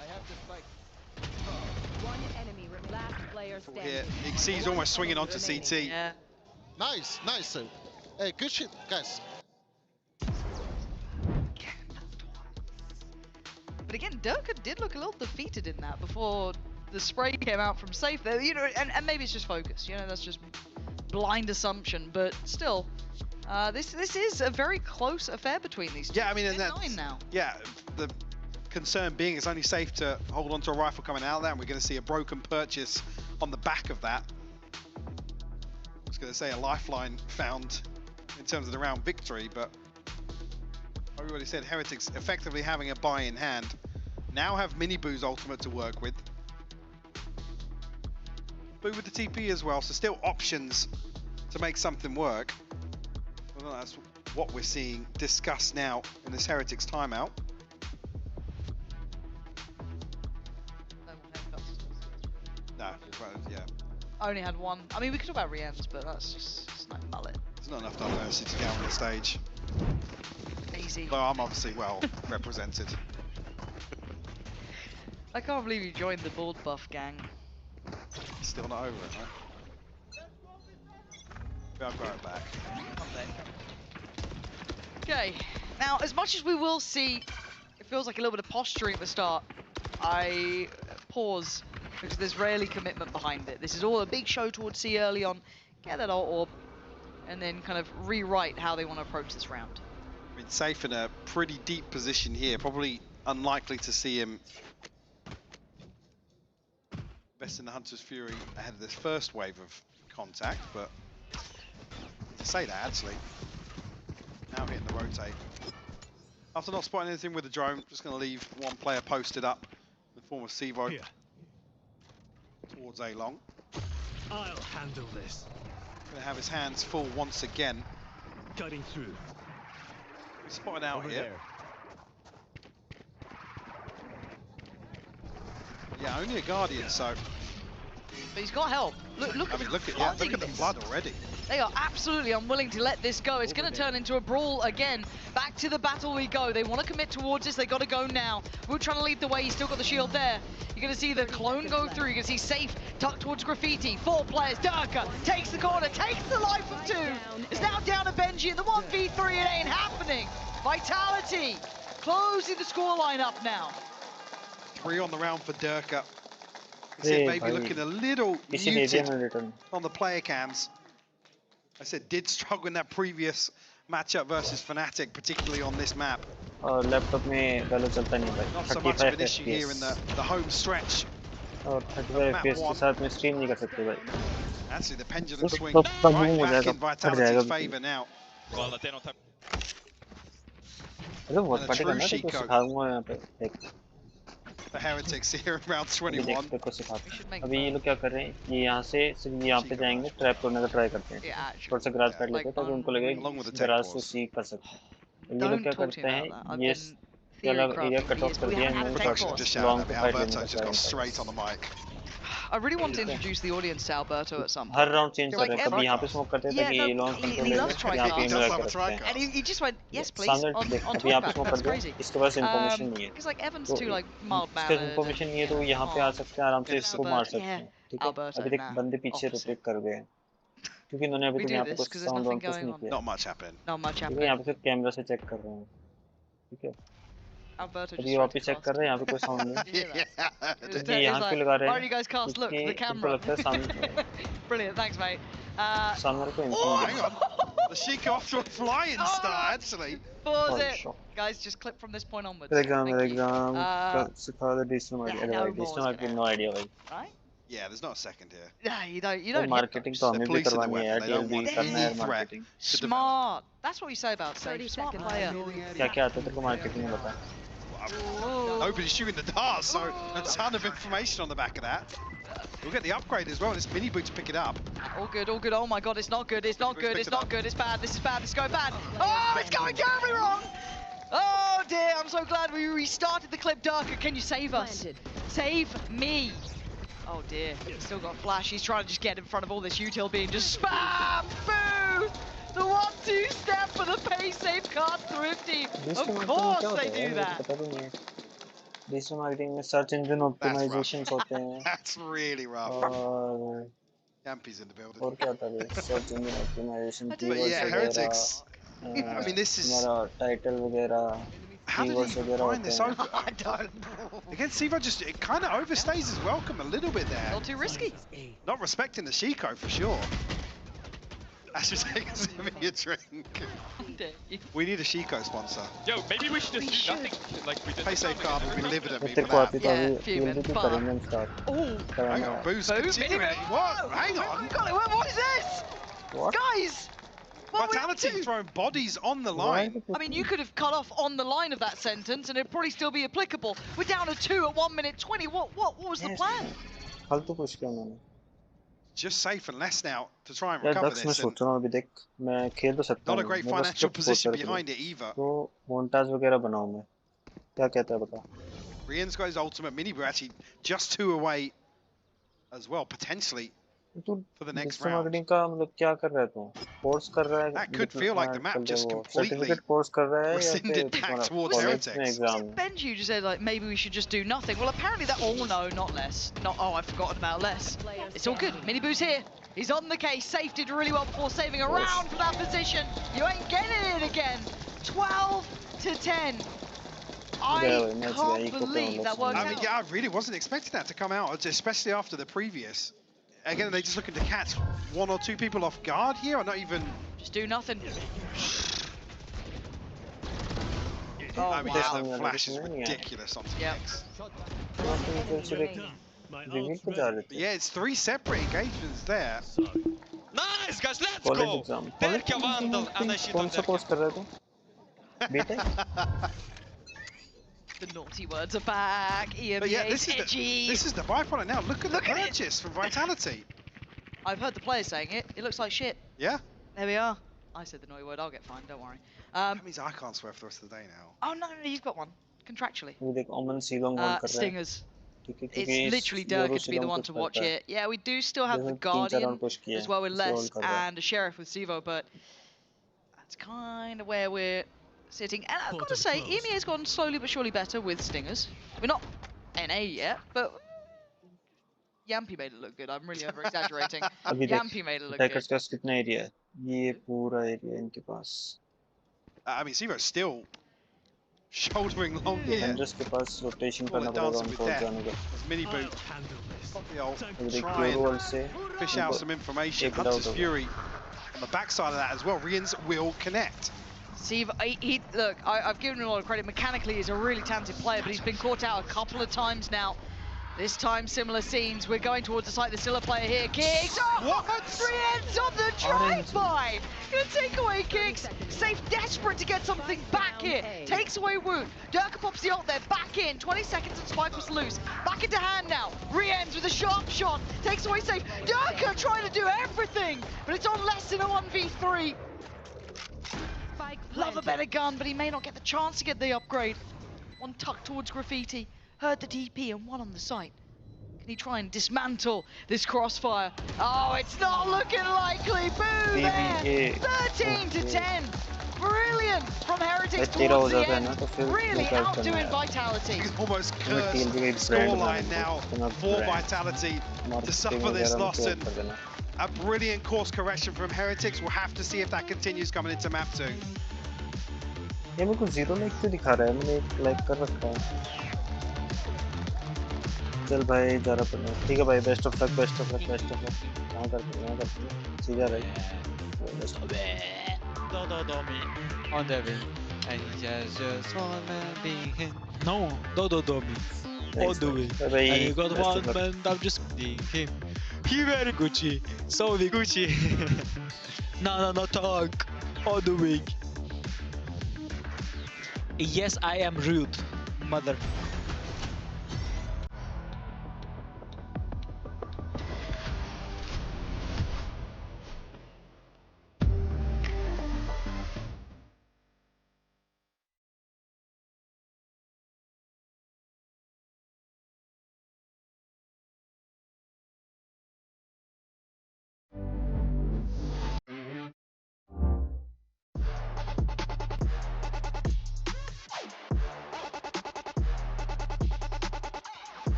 [SPEAKER 8] I have the spike.
[SPEAKER 4] One enemy, last player
[SPEAKER 2] Here,
[SPEAKER 4] standing.
[SPEAKER 2] Xyz's almost swinging onto CT.
[SPEAKER 1] Yeah.
[SPEAKER 8] Nice, nice. Hey, good shit, guys.
[SPEAKER 1] But again, Durka did look a little defeated in that before the spray came out from safe there. You know, and maybe it's just focus. You know, that's just blind assumption. But still, this is a very close affair between these two.
[SPEAKER 2] Yeah, I mean, and
[SPEAKER 1] They're
[SPEAKER 2] that's
[SPEAKER 1] 9 now.
[SPEAKER 2] yeah. The concern being it's only safe to hold on to a rifle coming out of that, and we're going to see a broken purchase on the back of that. I was going to say a lifeline found in terms of the round victory, but everybody said Heretics effectively having a buy in hand. Now have Mini Boo's ultimate to work with. Boo with the TP as well, so still options to make something work. Well, that's what we're seeing discussed now in this Heretics timeout. No, well, yeah.
[SPEAKER 1] I only had one. I mean, we could talk about Rien's, but that's just it's no mullet.
[SPEAKER 2] There's not enough diversity to get on the stage.
[SPEAKER 1] Easy.
[SPEAKER 2] Though I'm obviously well represented.
[SPEAKER 1] I can't believe you joined the bald buff gang.
[SPEAKER 2] Still not over it, huh? I'll grow it back.
[SPEAKER 1] Okay, now as much as we will see, it feels like a little bit of posturing at the start. I pause because there's rarely commitment behind it. This is all a big show towards C early on. Get that orb, and then kind of rewrite how they want to approach this round.
[SPEAKER 2] I mean, safe in a pretty deep position here. Probably unlikely to see him best in the Hunter's Fury ahead of this first wave of contact, but to say that actually, now hitting the rotate. After not spotting anything with the drone, just going to leave one player posted up in the form of Sevo
[SPEAKER 3] Here.
[SPEAKER 2] towards A-Long.
[SPEAKER 3] I'll handle this.
[SPEAKER 2] Going to have his hands full once again.
[SPEAKER 3] Cutting through.
[SPEAKER 2] Spotted out
[SPEAKER 3] Over
[SPEAKER 2] here.
[SPEAKER 3] there.
[SPEAKER 2] Yeah, only a Guardian, so
[SPEAKER 1] But he's got help. Look
[SPEAKER 2] I
[SPEAKER 1] at
[SPEAKER 2] mean,
[SPEAKER 1] the
[SPEAKER 2] look at the
[SPEAKER 1] this.
[SPEAKER 2] blood already.
[SPEAKER 1] They are absolutely unwilling to let this go. It's
[SPEAKER 3] Over
[SPEAKER 1] going to
[SPEAKER 3] there.
[SPEAKER 1] turn into a brawl again. Back to the battle we go. They want to commit towards this. They got to go now. We're trying to lead the way. He's still got the shield there. You're going to see the clone go through. You're going to see Safe tucked towards Graffiti. 4 players. Durka takes the corner, takes the life of 2. It's now down to Benji. And the 1v3, it ain't happening. Vitality closing the scoreline up now.
[SPEAKER 2] 3 on the round for Durka. I said maybe looking a little muted on the player cams. I said did struggle in that previous matchup versus Fnatic, particularly on this map.
[SPEAKER 5] और laptop में गलत चलता नहीं भाई
[SPEAKER 2] Not so much of
[SPEAKER 5] 35
[SPEAKER 2] an issue here in the home stretch.
[SPEAKER 5] और 35
[SPEAKER 2] map
[SPEAKER 5] FPS के
[SPEAKER 2] one.
[SPEAKER 5] साथ में स्ट्रीम नहीं कर सकते भाई
[SPEAKER 2] Actually, the pendulum swing
[SPEAKER 5] तो कम
[SPEAKER 2] right
[SPEAKER 5] हो
[SPEAKER 2] back
[SPEAKER 5] जाएगा
[SPEAKER 2] in
[SPEAKER 5] फट
[SPEAKER 2] Vitality's
[SPEAKER 5] जाएगा
[SPEAKER 2] favour now.
[SPEAKER 6] Well, they're not.
[SPEAKER 5] अरे बहुत
[SPEAKER 2] And a
[SPEAKER 5] फटेगा
[SPEAKER 2] true
[SPEAKER 5] ना तो
[SPEAKER 2] cheat
[SPEAKER 5] कुछ
[SPEAKER 2] code.
[SPEAKER 5] सिखाऊंगा यहाँ पे देख
[SPEAKER 2] The Heretics here in round
[SPEAKER 5] अभी
[SPEAKER 2] 21.
[SPEAKER 5] देख को सिखाता
[SPEAKER 1] We should
[SPEAKER 5] हूँ
[SPEAKER 1] make
[SPEAKER 5] अभी ये लोग क्या कर रहे हैं ये यहाँ से सिर्फ यहाँ पे जाएंगे ट्रैप करने का ट्राई करते हैं
[SPEAKER 1] Yeah, actually.
[SPEAKER 5] थोड़ा सा ग्रास
[SPEAKER 2] Yeah,
[SPEAKER 5] पैड लेते हैं ताकि उनको
[SPEAKER 2] along with the
[SPEAKER 5] लगे
[SPEAKER 2] tech
[SPEAKER 5] ग्रास से
[SPEAKER 2] pause.
[SPEAKER 5] सीख कर सकते हैं ये लोग
[SPEAKER 1] Don't
[SPEAKER 5] क्या
[SPEAKER 1] talk to
[SPEAKER 5] करते
[SPEAKER 1] me
[SPEAKER 5] हैं
[SPEAKER 1] about that. I've
[SPEAKER 5] ये
[SPEAKER 1] been
[SPEAKER 5] ये अलग
[SPEAKER 1] theory
[SPEAKER 5] area
[SPEAKER 1] crafting
[SPEAKER 5] cut
[SPEAKER 1] for
[SPEAKER 5] of
[SPEAKER 1] years,
[SPEAKER 5] कर
[SPEAKER 1] but we
[SPEAKER 5] दिया
[SPEAKER 1] haven't
[SPEAKER 5] है
[SPEAKER 1] had a
[SPEAKER 5] मैंने
[SPEAKER 1] tech
[SPEAKER 2] Should
[SPEAKER 1] pause.
[SPEAKER 2] just
[SPEAKER 5] long
[SPEAKER 2] shout
[SPEAKER 5] पे
[SPEAKER 2] out
[SPEAKER 5] फाइट
[SPEAKER 2] Alberto
[SPEAKER 5] लेने
[SPEAKER 2] just
[SPEAKER 5] का
[SPEAKER 2] got
[SPEAKER 5] try
[SPEAKER 2] straight on the mic.
[SPEAKER 1] I really want to introduce the audience to Alberto at some point.
[SPEAKER 5] Her round change कर
[SPEAKER 1] Like
[SPEAKER 5] रहे हैं कभी यहाँ पे
[SPEAKER 1] every-
[SPEAKER 5] smoke करते हैं
[SPEAKER 1] Yeah,
[SPEAKER 5] ताकि
[SPEAKER 1] no,
[SPEAKER 5] ये लॉन्ग
[SPEAKER 1] he
[SPEAKER 5] कंट्रोल
[SPEAKER 1] loves
[SPEAKER 5] लेंगे यहाँ पे
[SPEAKER 1] trycast.
[SPEAKER 5] एम
[SPEAKER 2] He does
[SPEAKER 5] लगा
[SPEAKER 2] have
[SPEAKER 5] के
[SPEAKER 2] a
[SPEAKER 5] रखते हैं
[SPEAKER 2] tricast.
[SPEAKER 1] And he just went, yes, please,
[SPEAKER 5] सामने
[SPEAKER 1] on
[SPEAKER 5] देख अभी
[SPEAKER 1] talkback.
[SPEAKER 5] यहाँ पे स्मोक
[SPEAKER 1] That's
[SPEAKER 5] कर
[SPEAKER 1] crazy.
[SPEAKER 5] दिया इसके पास इन्फॉर्मेशन नहीं है
[SPEAKER 1] Because like Evan's
[SPEAKER 5] तो
[SPEAKER 1] too like mild
[SPEAKER 5] इसका
[SPEAKER 1] mannered.
[SPEAKER 5] इन्फॉर्मेशन नहीं है तो यहाँ पे आ सकते हैं आराम से
[SPEAKER 1] Yeah,
[SPEAKER 5] इसको
[SPEAKER 1] but
[SPEAKER 5] मार सकते
[SPEAKER 1] yeah,
[SPEAKER 5] हैं ठीक है
[SPEAKER 1] Alberto,
[SPEAKER 5] अभी देख
[SPEAKER 1] nah,
[SPEAKER 5] बंदे पीछे
[SPEAKER 1] opposite.
[SPEAKER 5] रोटेट कर गए हैं क्योंकि इन्होंने अभी
[SPEAKER 1] We
[SPEAKER 5] तक
[SPEAKER 1] do
[SPEAKER 5] यहाँ पे
[SPEAKER 1] this
[SPEAKER 5] कुछ
[SPEAKER 1] 'cause there's
[SPEAKER 5] साउंड
[SPEAKER 1] nothing
[SPEAKER 5] और कुछ
[SPEAKER 1] going
[SPEAKER 5] नहीं
[SPEAKER 1] on.
[SPEAKER 5] किया
[SPEAKER 2] Not much happened.
[SPEAKER 1] Not much
[SPEAKER 5] ठीक है यहाँ
[SPEAKER 1] happening.
[SPEAKER 5] पे सिर्फ कैमरा से चेक कर रहे हैं ठीक है
[SPEAKER 1] Alberto
[SPEAKER 5] अभी
[SPEAKER 1] just
[SPEAKER 5] ये
[SPEAKER 1] tried
[SPEAKER 5] वापस
[SPEAKER 1] to
[SPEAKER 5] चेक
[SPEAKER 1] cast.
[SPEAKER 5] कर रहे हैं यहाँ पे कोई साउंड नहीं
[SPEAKER 1] Did you hear that?
[SPEAKER 2] Yeah.
[SPEAKER 1] It was
[SPEAKER 5] क्योंकि
[SPEAKER 1] it was
[SPEAKER 5] यहाँ क्यों लगा
[SPEAKER 1] like,
[SPEAKER 5] रहे
[SPEAKER 1] why
[SPEAKER 5] हैं
[SPEAKER 1] don't you guys cast? Look,
[SPEAKER 5] क्योंकि
[SPEAKER 1] the
[SPEAKER 5] इनको
[SPEAKER 1] camera.
[SPEAKER 5] लगता है सामने
[SPEAKER 1] Brilliant, thanks, mate.
[SPEAKER 5] सामने वाले को
[SPEAKER 2] Oh,
[SPEAKER 5] इंसान
[SPEAKER 2] hang on. The Sheik off to a flying
[SPEAKER 1] Oh,
[SPEAKER 2] start,
[SPEAKER 1] no.
[SPEAKER 2] actually.
[SPEAKER 1] Pause
[SPEAKER 5] Holy
[SPEAKER 1] it.
[SPEAKER 5] shit.
[SPEAKER 1] Guys, just clip from this point onwards.
[SPEAKER 5] Exam
[SPEAKER 1] Thank you.
[SPEAKER 5] Exam
[SPEAKER 1] Uh,
[SPEAKER 5] सिखा दे digital
[SPEAKER 1] yeah,
[SPEAKER 5] marketing
[SPEAKER 1] no
[SPEAKER 5] भाई
[SPEAKER 1] more
[SPEAKER 5] digital
[SPEAKER 1] is
[SPEAKER 5] marketing
[SPEAKER 1] gonna
[SPEAKER 5] no idea भाई
[SPEAKER 1] Right?
[SPEAKER 2] Yeah, there's not a second here.
[SPEAKER 1] Yeah, you don't
[SPEAKER 5] भाई
[SPEAKER 1] hit
[SPEAKER 5] marketing तो
[SPEAKER 1] those.
[SPEAKER 5] हमें भी
[SPEAKER 2] Policing the
[SPEAKER 5] करवानी है यार
[SPEAKER 2] weapon, they don't
[SPEAKER 5] TLB
[SPEAKER 2] want
[SPEAKER 5] करना है
[SPEAKER 2] any threat.
[SPEAKER 5] Marketing
[SPEAKER 2] To develop.
[SPEAKER 1] Smart. That's what you say about safe.
[SPEAKER 4] 30
[SPEAKER 1] Smart
[SPEAKER 4] seconds
[SPEAKER 1] player.
[SPEAKER 5] क्या क्या आता है तेरे को मार्केटिंग में बता
[SPEAKER 2] Nobody's shooting the dart, so a ton of information on the back of that. We'll get the upgrade as well. This mini boot to pick it up.
[SPEAKER 1] All good, all good. Oh my god, it's not good. It's not good. It's not good. It's bad. This is bad. This is going bad. Oh, it's going terribly wrong. Oh dear. I'm so glad we restarted the clip, Darker. Can you save us?
[SPEAKER 4] Planted.
[SPEAKER 1] Save me. Oh dear. He's still got flash. He's trying to just get in front of all this util being just spam. Boo. The 1-2 step for the pay safe card thrifty. Of course they do that.
[SPEAKER 5] पता भी नहीं है digital marketing में search engine optimisations होते हैं
[SPEAKER 2] That's really rough.
[SPEAKER 5] और
[SPEAKER 2] Yampy's in the building.
[SPEAKER 5] और क्या होता है search engine optimisation
[SPEAKER 1] But
[SPEAKER 2] But yeah, Heretics. I
[SPEAKER 5] I
[SPEAKER 2] mean, this is.
[SPEAKER 5] तुम्हारा टाइटल वगैरह
[SPEAKER 2] How did
[SPEAKER 5] keywords
[SPEAKER 2] he
[SPEAKER 5] वगैरह
[SPEAKER 2] find
[SPEAKER 5] होते
[SPEAKER 2] this
[SPEAKER 5] हैं
[SPEAKER 2] over?
[SPEAKER 1] I don't know.
[SPEAKER 2] Again, Sivo just it kind of overstays his welcome a little bit there.
[SPEAKER 1] Not too risky.
[SPEAKER 2] Not respecting the Shiko for sure. That's just taking me a drink. We need a Shiko sponsor.
[SPEAKER 6] Yo, maybe we should
[SPEAKER 1] We
[SPEAKER 6] just do
[SPEAKER 1] should.
[SPEAKER 6] nothing. Like we did.
[SPEAKER 2] Pay safe card will be livid at me
[SPEAKER 5] तेरे
[SPEAKER 2] for
[SPEAKER 5] को
[SPEAKER 2] that.
[SPEAKER 5] आती तो
[SPEAKER 1] Yeah,
[SPEAKER 5] अभी
[SPEAKER 1] few
[SPEAKER 5] TLB
[SPEAKER 1] minutes
[SPEAKER 5] की
[SPEAKER 1] far.
[SPEAKER 5] करेंगे हम start
[SPEAKER 1] Oh.
[SPEAKER 2] Hang
[SPEAKER 5] कराना
[SPEAKER 2] on,
[SPEAKER 5] है
[SPEAKER 2] Boo's
[SPEAKER 1] Boom,
[SPEAKER 2] continuing.
[SPEAKER 1] mini-boot.
[SPEAKER 2] What?
[SPEAKER 1] Whoa,
[SPEAKER 2] Hang
[SPEAKER 1] whoa,
[SPEAKER 2] on.
[SPEAKER 1] got it. What is this?
[SPEAKER 5] What?
[SPEAKER 1] Guys! What are we up
[SPEAKER 2] Vitality
[SPEAKER 1] to?
[SPEAKER 2] throwing bodies on the
[SPEAKER 5] Why
[SPEAKER 2] line.
[SPEAKER 5] did
[SPEAKER 1] I mean, you could have cut off on the line of that sentence and it'd probably still be applicable. We're down to 2 at 1 minute 20. What was the
[SPEAKER 5] Yes.
[SPEAKER 1] plan?
[SPEAKER 5] फालतू push किया उन्होंने
[SPEAKER 2] Just safe and less now to try and
[SPEAKER 5] यार
[SPEAKER 2] recover
[SPEAKER 5] दक्ष मैं
[SPEAKER 2] this.
[SPEAKER 5] सोच
[SPEAKER 2] And
[SPEAKER 5] रहा हूँ अभी देख मैं खेल तो सकता
[SPEAKER 2] not
[SPEAKER 5] हूँ
[SPEAKER 2] a great
[SPEAKER 5] मेरे पास
[SPEAKER 2] financial
[SPEAKER 5] script
[SPEAKER 2] position
[SPEAKER 5] सोच रहा
[SPEAKER 2] behind it either.
[SPEAKER 5] तो मोन्टाज वगैरह बनाऊँ मैं क्या कहता है बता
[SPEAKER 2] Rian's got his ultimate mini boo actually just 2 away as well, potentially.
[SPEAKER 5] तू
[SPEAKER 2] For the next
[SPEAKER 5] digital
[SPEAKER 2] round.
[SPEAKER 5] Marketing का मतलब क्या कर रहा है तू कोर्स कर रहा है
[SPEAKER 2] That could feel like the map just completely
[SPEAKER 5] certificate course कर रहा है या
[SPEAKER 2] rescinded
[SPEAKER 5] फिर
[SPEAKER 2] back
[SPEAKER 5] तुम्हारा
[SPEAKER 2] towards
[SPEAKER 5] कॉलेज में
[SPEAKER 2] Heretics.
[SPEAKER 5] एग्जाम है
[SPEAKER 1] Benji just said, like, maybe we should just do nothing. Well, apparently that... Oh, no, not less. Not... Oh, I've forgotten about less. It's all good. Mini Boo's here. He's on the case. Safe did really well before saving a round for that position. You ain't getting it again. 12 to 10. I
[SPEAKER 5] Yeah,
[SPEAKER 1] can't believe that worked
[SPEAKER 2] I mean,
[SPEAKER 1] out.
[SPEAKER 2] yeah, I really wasn't expecting that to come out, especially after the previous. Again, they're just looking to catch 1 or 2 people off guard here, or not even.
[SPEAKER 1] Just do nothing.
[SPEAKER 2] I
[SPEAKER 1] Oh,
[SPEAKER 2] mean,
[SPEAKER 1] wow.
[SPEAKER 2] the flash is
[SPEAKER 5] Yeah.
[SPEAKER 2] ridiculous on
[SPEAKER 1] Yep.
[SPEAKER 2] TX.
[SPEAKER 3] My
[SPEAKER 5] reveal
[SPEAKER 3] ult's
[SPEAKER 5] पे जा
[SPEAKER 3] ready.
[SPEAKER 5] रहे
[SPEAKER 2] But
[SPEAKER 5] थे
[SPEAKER 2] yeah, it's 3 separate engagements there.
[SPEAKER 9] Nice guys, let's
[SPEAKER 5] college
[SPEAKER 9] go!
[SPEAKER 5] Exam
[SPEAKER 9] Take a vandal and I shit
[SPEAKER 5] कौन
[SPEAKER 9] on
[SPEAKER 5] सा
[SPEAKER 9] them.
[SPEAKER 5] Course कर रहा है तू BTech
[SPEAKER 1] The naughty words are back.
[SPEAKER 2] But yeah,
[SPEAKER 1] EMEA's edgy.
[SPEAKER 2] this is the byproduct now. Look at the
[SPEAKER 1] Look at it.
[SPEAKER 2] purchase from Vitality.
[SPEAKER 1] I've heard the players saying it. It looks like shit.
[SPEAKER 2] Yeah?
[SPEAKER 1] There we are. I said the naughty word. I'll get fined. Don't worry.
[SPEAKER 2] That means I can't swear for the rest of the day now.
[SPEAKER 1] Oh no, he's got one contractually.
[SPEAKER 5] वो देख ओमन Shillong one कर रहा है
[SPEAKER 1] Stingers.
[SPEAKER 5] ठीक है
[SPEAKER 1] It's
[SPEAKER 5] क्योंकि
[SPEAKER 1] literally Durka to be the one to watch it. Yeah, we do still have the Guardian as well with Les and a Sheriff with Sivo, but that's kind of where we're sitting. And I've got to say, EMEA has gone slowly but surely better with Stingers. We're not NA yet, but Yampy made it look good. I'm really over exaggerating.
[SPEAKER 5] अभी देख
[SPEAKER 1] Yampy made it look
[SPEAKER 5] attackers
[SPEAKER 1] good.
[SPEAKER 5] का कितना area है ये पूरा area इनके पास
[SPEAKER 2] I mean, Sivo's still shouldering long here.
[SPEAKER 5] Handers के पास rotation
[SPEAKER 2] Call
[SPEAKER 5] करना
[SPEAKER 2] it
[SPEAKER 5] पड़ेगा
[SPEAKER 2] dancing with
[SPEAKER 5] उनको
[SPEAKER 2] death.
[SPEAKER 5] जाने का
[SPEAKER 2] As Mini Boot
[SPEAKER 3] I'll handle this.
[SPEAKER 2] pop the ult,
[SPEAKER 5] अभी देख
[SPEAKER 2] try
[SPEAKER 5] यूरो
[SPEAKER 2] and
[SPEAKER 5] से
[SPEAKER 2] fish out some information.
[SPEAKER 5] Take it out
[SPEAKER 2] Hunter's
[SPEAKER 5] of it.
[SPEAKER 2] Fury on the backside of that as well. Rians will connect.
[SPEAKER 1] Sivo, look, I've given him a lot of credit. Mechanically, he's a really talented player, but he's been caught out a couple of times now. This time, similar scenes. We're going towards the site. There's still a player here. Kicks! Oh!
[SPEAKER 2] What?
[SPEAKER 1] 3 ends on the drive-by! Gonna take away kicks. Safe desperate to get something back here. Takes away Wound. Durka pops the ult there. Back in. 20 seconds and Spike was loose. Back into hand now. Re-ends with a sharp shot. Takes away Safe. Durka trying to do everything, but it's on less than a 1v3. Love a better gun, but he may not get the chance to get the upgrade. One tucked towards Graffiti. Heard the DP and one on the site. Can he try and dismantle this crossfire? Oh, it's not looking likely. Boo there. 13 to 10. Brilliant from Heretics towards the end. Really outdoing Vitality.
[SPEAKER 2] He's almost cursed scoreline now for Vitality to suffer this loss. And a brilliant course correction from Heretics. We'll have to see if that continues coming into map 2.
[SPEAKER 5] ये मेरे को 0 like तो दिखा रहा है, मैंने एक like कर रखा है। चल भाई जा रहा पड़ना। ठीक है भाई, best of luck, best of luck, best of luck. यहाँ करते सीधा right.
[SPEAKER 9] On the wing, and he just wanna be him.
[SPEAKER 10] No, do me. On the way. And you got one man, I'm just him. He very Gucci, so we Gucci. No, talk. On the way. Yes, I am rude, mother.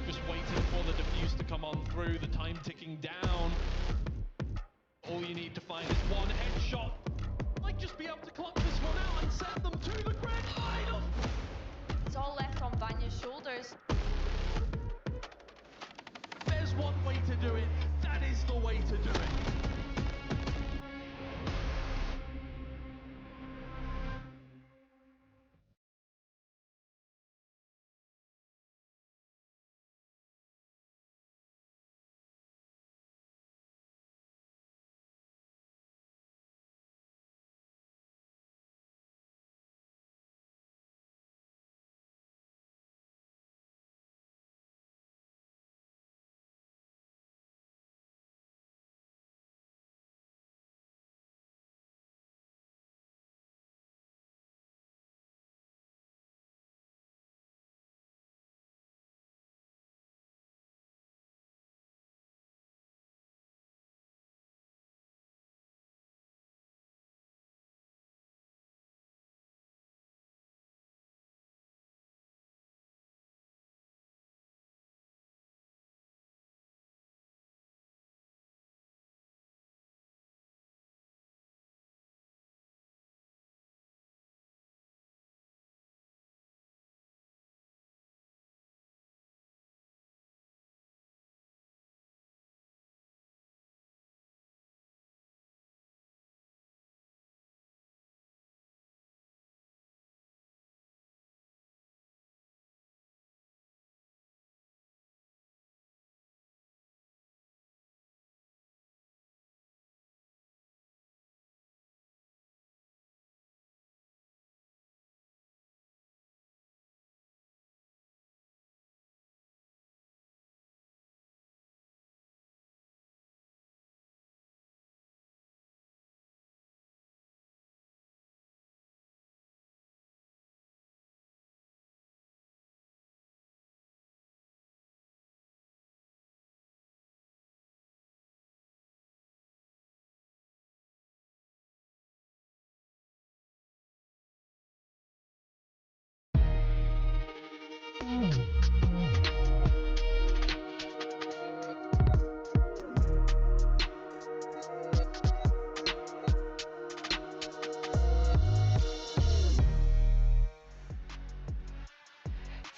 [SPEAKER 3] Just waiting for the defuse to come on through, the time ticking down. All you need to find is one headshot. Might just be able to clutch this one out and send them to the grand final.
[SPEAKER 4] It's all left on Vanya's shoulders.
[SPEAKER 3] There's one way to do it. That is the way to do it.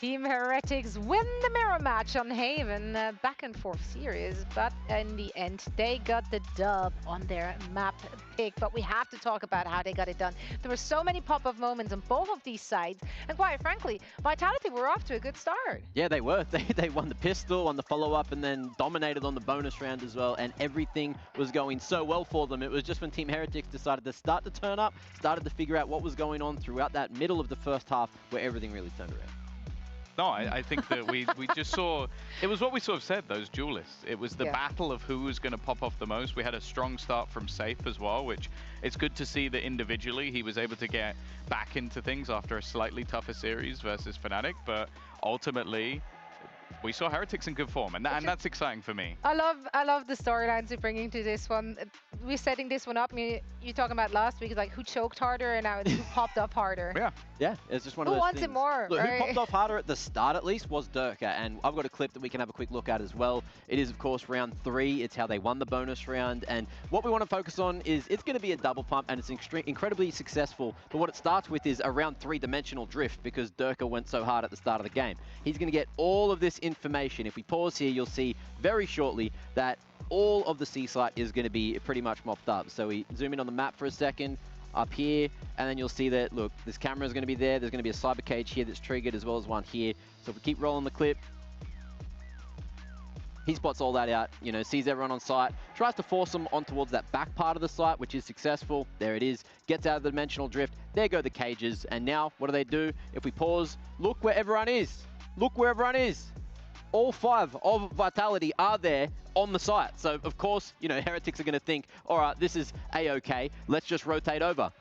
[SPEAKER 4] Team Heretics win the mirror match on Haven, back and forth series, but in the end they got the dub on their map pick. But we have to talk about how they got it done. There were so many pop-up moments on both of these sides, and quite frankly, Vitality were off to a good start.
[SPEAKER 11] Yeah, they were. They won the pistol, won the follow-up, and then dominated on the bonus round as well, and everything was going so well for them. It was just when Team Heretics decided to start to turn up, started to figure out what was going on throughout that middle of the first half, where everything really turned around.
[SPEAKER 12] No, I think that we just saw, it was what we sort of said, those duelists. It was the battle of who was going to pop off the most. We had a strong start from Safe as well, which it's good to see that individually he was able to get back into things after a slightly tougher series versus Fnatic, but ultimately we saw Heretics in good form, and that's exciting for me.
[SPEAKER 4] I love the storylines you're bringing to this one. We're setting this one up. You're talking about last week, like who choked harder, and now it's who popped up harder.
[SPEAKER 11] Yeah, it's just one of those things.
[SPEAKER 4] Who wants it more?
[SPEAKER 11] Look,
[SPEAKER 4] right?
[SPEAKER 11] who popped off harder at the start, at least, was Durka, and I've got a clip that we can have a quick look at as well. It is, of course, round 3. It's how they won the bonus round, and what we want to focus on is it's going to be a double pump, and it's incredibly successful. But what it starts with is a round 3-dimensional drift, because Durka went so hard at the start of the game. He's going to get all of this information. If we pause here, you'll see very shortly that all of the C site is going to be pretty much mopped up. So we zoom in on the map for a second, up here, and then you'll see that, look, this camera is going to be there. There's going to be a cyber cage here that's triggered, as well as one here. So if we keep rolling the clip, he spots all that out, you know, sees everyone on site, tries to force them on towards that back part of the site, which is successful. There it is, gets out of the dimensional drift. There go the cages, and now what do? If we pause, look where everyone is. Look where everyone is. All 5 of Vitality are there on the site. So, of course, you know, Heretics are going to think, all right, this is A-OK. Let's just rotate over.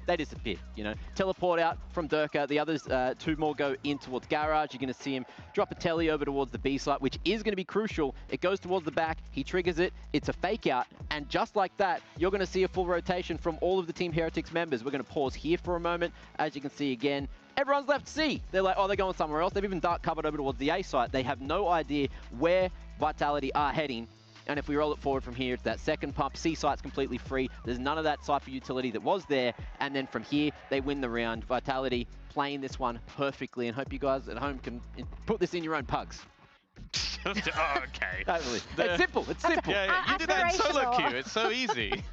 [SPEAKER 11] They disappear, you know. Teleport out from Durka. The others, 2 more go in towards Garage. You're going to see him drop a telly over towards the B site, which is going to be crucial. It goes towards the back. He triggers it. It's a fake out. And just like that, you're going to see a full rotation from all of the Team Heretics members. We're going to pause here for a moment. As you can see again, everyone's left C. They're like, oh, they're going somewhere else. They've even dark covered over towards the A site. They have no idea where Vitality are heading. And if we roll it forward from here, it's that second pump. C site's completely free. There's none of that Cypher utility that was there. And then from here, they win the round. Vitality playing this one perfectly. And hope you guys at home can put this in your own pugs.
[SPEAKER 12] Okay.
[SPEAKER 11] Totally. It's simple. It's simple.
[SPEAKER 12] Yeah. You did that in solo queue. It's so easy.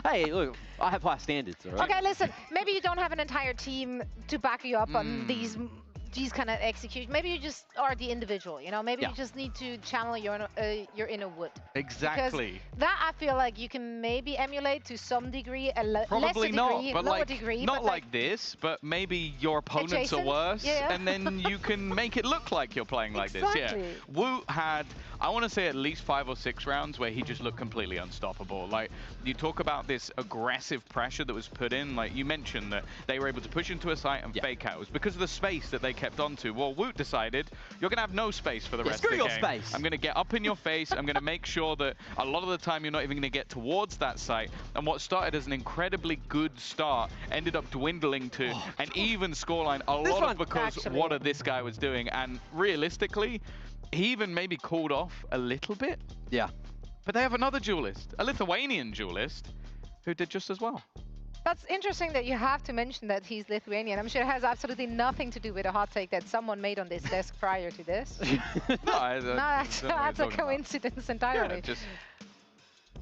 [SPEAKER 11] Hey, look, I have high standards, all right?
[SPEAKER 4] Okay, listen, maybe you don't have an entire team to back you up on these kind of execution. Maybe you just are the individual, you know? Maybe you just need to channel your inner wood.
[SPEAKER 12] Exactly.
[SPEAKER 4] Because that I feel like you can maybe emulate to some degree,
[SPEAKER 12] Probably not, but
[SPEAKER 4] lower degree.
[SPEAKER 12] Not like this, but maybe your opponents are worse, and then you can make it look like you're playing like this. Yeah. Woot had, I want to say, at least 5 or 6 rounds where he just looked completely unstoppable. Like, you talk about this aggressive pressure that was put in, like you mentioned that they were able to push into a site and fake out. It was because of the space that they kept onto. Well, Woot decided, you're going to have no space for the rest of the game.
[SPEAKER 11] Space.
[SPEAKER 12] I'm going to get up in your face. I'm going to make sure that a lot of the time you're not even going to get towards that site. And what started as an incredibly good start ended up dwindling to an even scoreline. A lot of because what this guy was doing. And realistically, he even maybe cooled off a little bit.
[SPEAKER 11] Yeah.
[SPEAKER 12] But they have another duelist, a Lithuanian duelist, who did just as well.
[SPEAKER 4] That's interesting that you have to mention that he's Lithuanian. I'm sure it has absolutely nothing to do with a hot take that someone made on this desk prior to this. That's a coincidence entirely.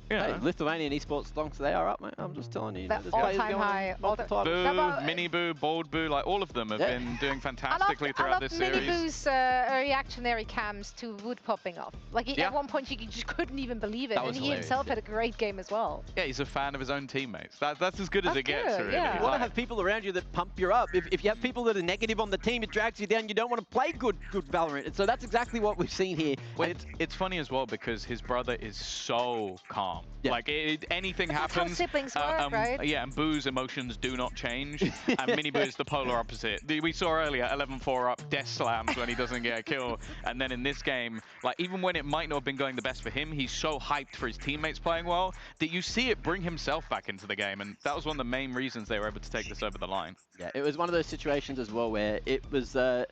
[SPEAKER 11] Hey, Lithuanian esports stonks, they are up, mate. I'm just telling you.
[SPEAKER 4] All-time high.
[SPEAKER 12] Boo, Mini Boo, Bold Boo, like all of them have been doing fantastically throughout this series.
[SPEAKER 4] Mini Boo's reactionary cams to Wood popping off. Like at one point, you just couldn't even believe it, and he himself had a great game as well.
[SPEAKER 12] Yeah, he's a fan of his own teammates. That's as good as it gets, really.
[SPEAKER 4] Yeah.
[SPEAKER 11] You want to have people around you that pump you up. If you have people that are negative on the team, it drags you down. You don't want to play good Valorant. And so that's exactly what we've seen here.
[SPEAKER 12] Well, it's funny as well because his brother is so calm. Yeah. Like anything happens.
[SPEAKER 4] How siblings work, right?
[SPEAKER 12] Yeah, and Boo's emotions do not change, and Mini Boo is the polar opposite. We saw earlier 11-4 up, death slams when he doesn't get a kill, and then in this game, like even when it might not have been going the best for him, he's so hyped for his teammates playing well that you see it bring himself back into the game, and that was one of the main reasons they were able to take this over the line.
[SPEAKER 11] Yeah, it was one of those situations as well where it was an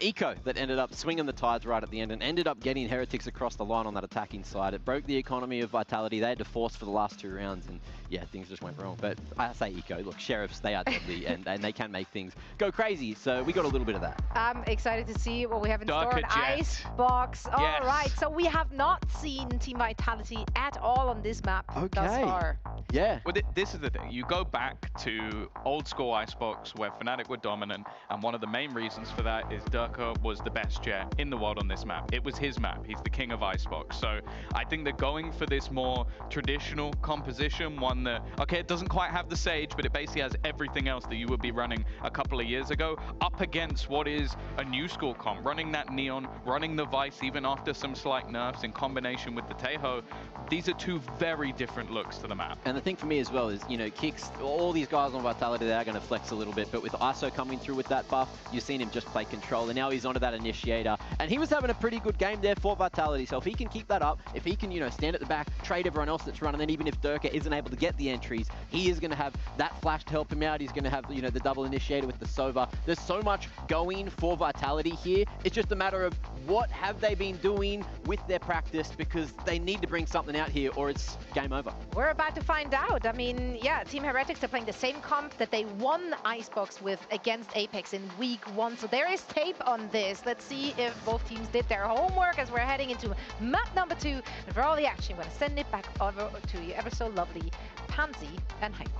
[SPEAKER 11] eco that ended up swinging the tides right at the end and ended up getting Heretics across the line on that attacking side. It broke the economy of Vitality. They had to force for the last 2 rounds, and yeah, things just went wrong. But I say eco, look, Sheriffs, they are deadly, and they can make things go crazy, so we got a little bit of that.
[SPEAKER 4] I'm excited to see what we have in store on Icebox. All right, so we have not seen Team Vitality at all on this map thus far.
[SPEAKER 11] Yeah.
[SPEAKER 12] Well, this is the thing. You go back to old school Icebox where Fnatic were dominant, and one of the main reasons for that is Durka was the best jet in the world on this map. It was his map. He's the king of Icebox. So I think they're going for this more traditional composition, one that, okay, it doesn't quite have the Sage, but it basically has everything else that you would be running a couple of years ago, up against what is a new school comp, running that Neon, running the Vice, even after some slight nerfs in combination with the Tejo. These are 2 very different looks to the map.
[SPEAKER 11] And the thing for me as well is, you know, Kicks, all these guys on Vitality, they are going to flex a little bit, but with ISO coming through with that buff, you've seen him just play control, and now he's onto that Initiator, And he was having a pretty good game there for Vitality. So if he can keep that up, if he can, you know, stand at the back, trade everyone else that's running, then even if Durka isn't able to get the entries, he is going to have that flash to help him out. He's going to have, you know, the double initiator with the Sova. There's so much going for Vitality here. It's just a matter of what have they been doing with their practice, because they need to bring something out here or it's game over.
[SPEAKER 4] We're about to find out. I mean, yeah, Team Heretics are playing the same comp that they won Icebox with against Apex in week 1. So there is tape on this. Let's see if both teams did their homework as we're heading into map number 2. And for all the action, I'm going to send it back over to you ever so lovely Pansy and Hyper.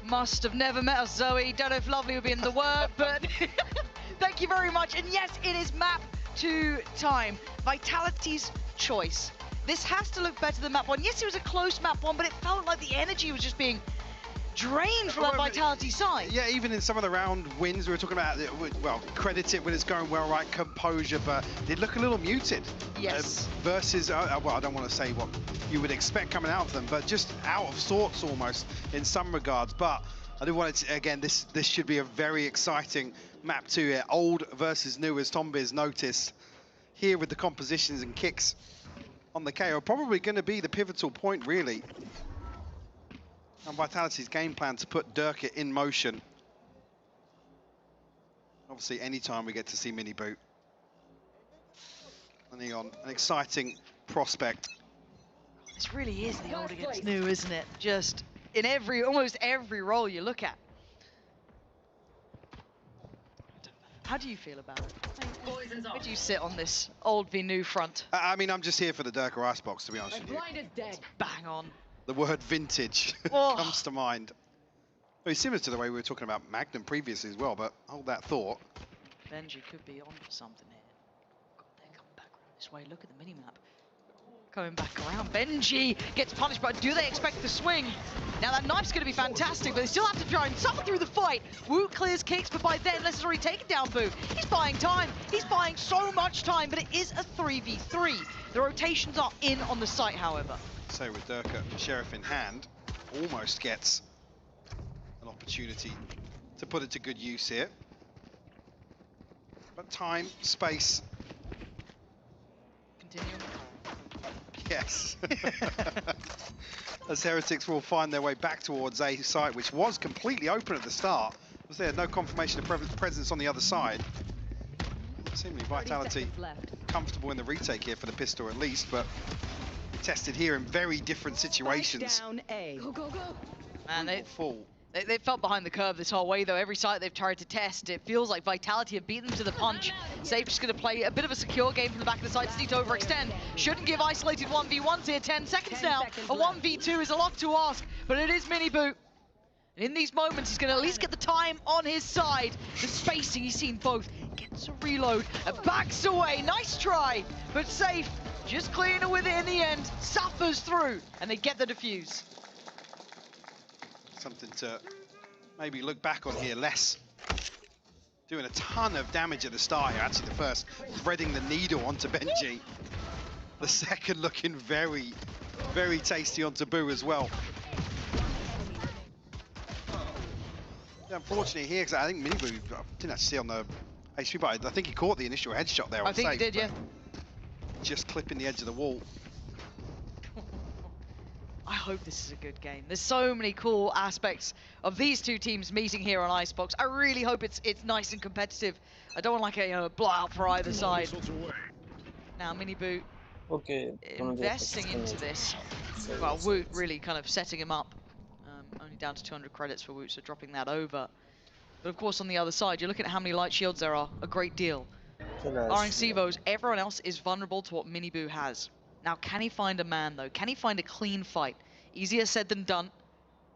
[SPEAKER 1] Must have never met us, Zoe. Don't know if lovely would be in the word, but thank you very much. And yes, it is map 2 time. Vitality's choice. This has to look better than map 1. Yes, it was a close map 1, but it felt like the energy was just being drained from that Vitality side.
[SPEAKER 2] Yeah, even in some of the round wins we were talking about, well, credit it when it's going well, right, composure, but they look a little muted.
[SPEAKER 1] Yes.
[SPEAKER 2] Versus, well, I don't want to say what you would expect coming out of them, but just out of sorts almost in some regards. But I do want to, again, this should be a very exciting map 2 here. Old versus new, as Tombiz noticed here with the compositions and kicks on the KO. Probably going to be the pivotal point, really, and Vitality's game plan to put Durka in motion. Obviously, anytime we get to see Mini Boot and Neon, an exciting prospect.
[SPEAKER 1] This really is the old against new, isn't it? Just in almost every role you look at. How do you feel about it? Where do you sit on this old v new front?
[SPEAKER 2] I mean, I'm just here for the Durka Icebox, to be honest with you.
[SPEAKER 1] Bang on.
[SPEAKER 2] The word vintage comes to mind. Very similar to the way we were talking about Magnum previously as well, but hold that thought.
[SPEAKER 1] Benji could be on for something here. God, they're coming back around this way. Look at the mini-map. Coming back around. Benji gets punished, but do they expect the swing? Now that knife's going to be fantastic, but they still have to try and suffer through the fight. Woot clears kicks, but by then, Les has already taken down Boo. He's buying time. He's buying so much time, but it is a 3v3. The rotations are in on the site, however.
[SPEAKER 2] So with Durka, Sheriff in hand, almost gets an opportunity to put it to good use here. But time, space.
[SPEAKER 1] Continue.
[SPEAKER 2] Yes. As Heretics will find their way back towards A site, which was completely open at the start. Was there no confirmation of presence on the other side? Seemingly Vitality comfortable in the retake here for the pistol at least, but tested here in very different situations.
[SPEAKER 13] Down A. Go, go, go.
[SPEAKER 1] And they felt behind the curve this whole way, though. Every site they've tried to test, it feels like Vitality have beaten them to the punch. Safe just going to play a bit of a secure game from the back of the site. Just need to overextend. Shouldn't give isolated 1v1s here. 10 seconds now. A 1v2 is a lot to ask, but it is Mini Boot. And in these moments, he's going to at least get the time on his side. The spacing, he's seen both. Gets a reload and backs away. Nice try, but Safe just cleaner with it in the end. Suffers through, and they get the defuse.
[SPEAKER 2] Something to maybe look back on here. Less doing a ton of damage at the start here. Actually, the first threading the needle onto Benji. The second looking very, very tasty onto Boo as well. Yeah, unfortunately here, because I think Mini Boo didn't actually see on the HP, but I think he caught the initial headshot there.
[SPEAKER 1] I think he did, yeah.
[SPEAKER 2] Just clipping the edge of the wall.
[SPEAKER 1] I hope this is a good game. There's so many cool aspects of these two teams meeting here on Icebox. I really hope it's nice and competitive. I don't want like a blowout for either side. Now Mini Boot investing into this. Well, Woot really kind of setting him up. Only down to 200 credits for Woot, so dropping that over. But of course on the other side, you're looking at how many light shields there are. A great deal. Barring Sivos, everyone else is vulnerable to what Mini Boo has. Now, can he find a man, though? Can he find a clean fight? Easier said than done.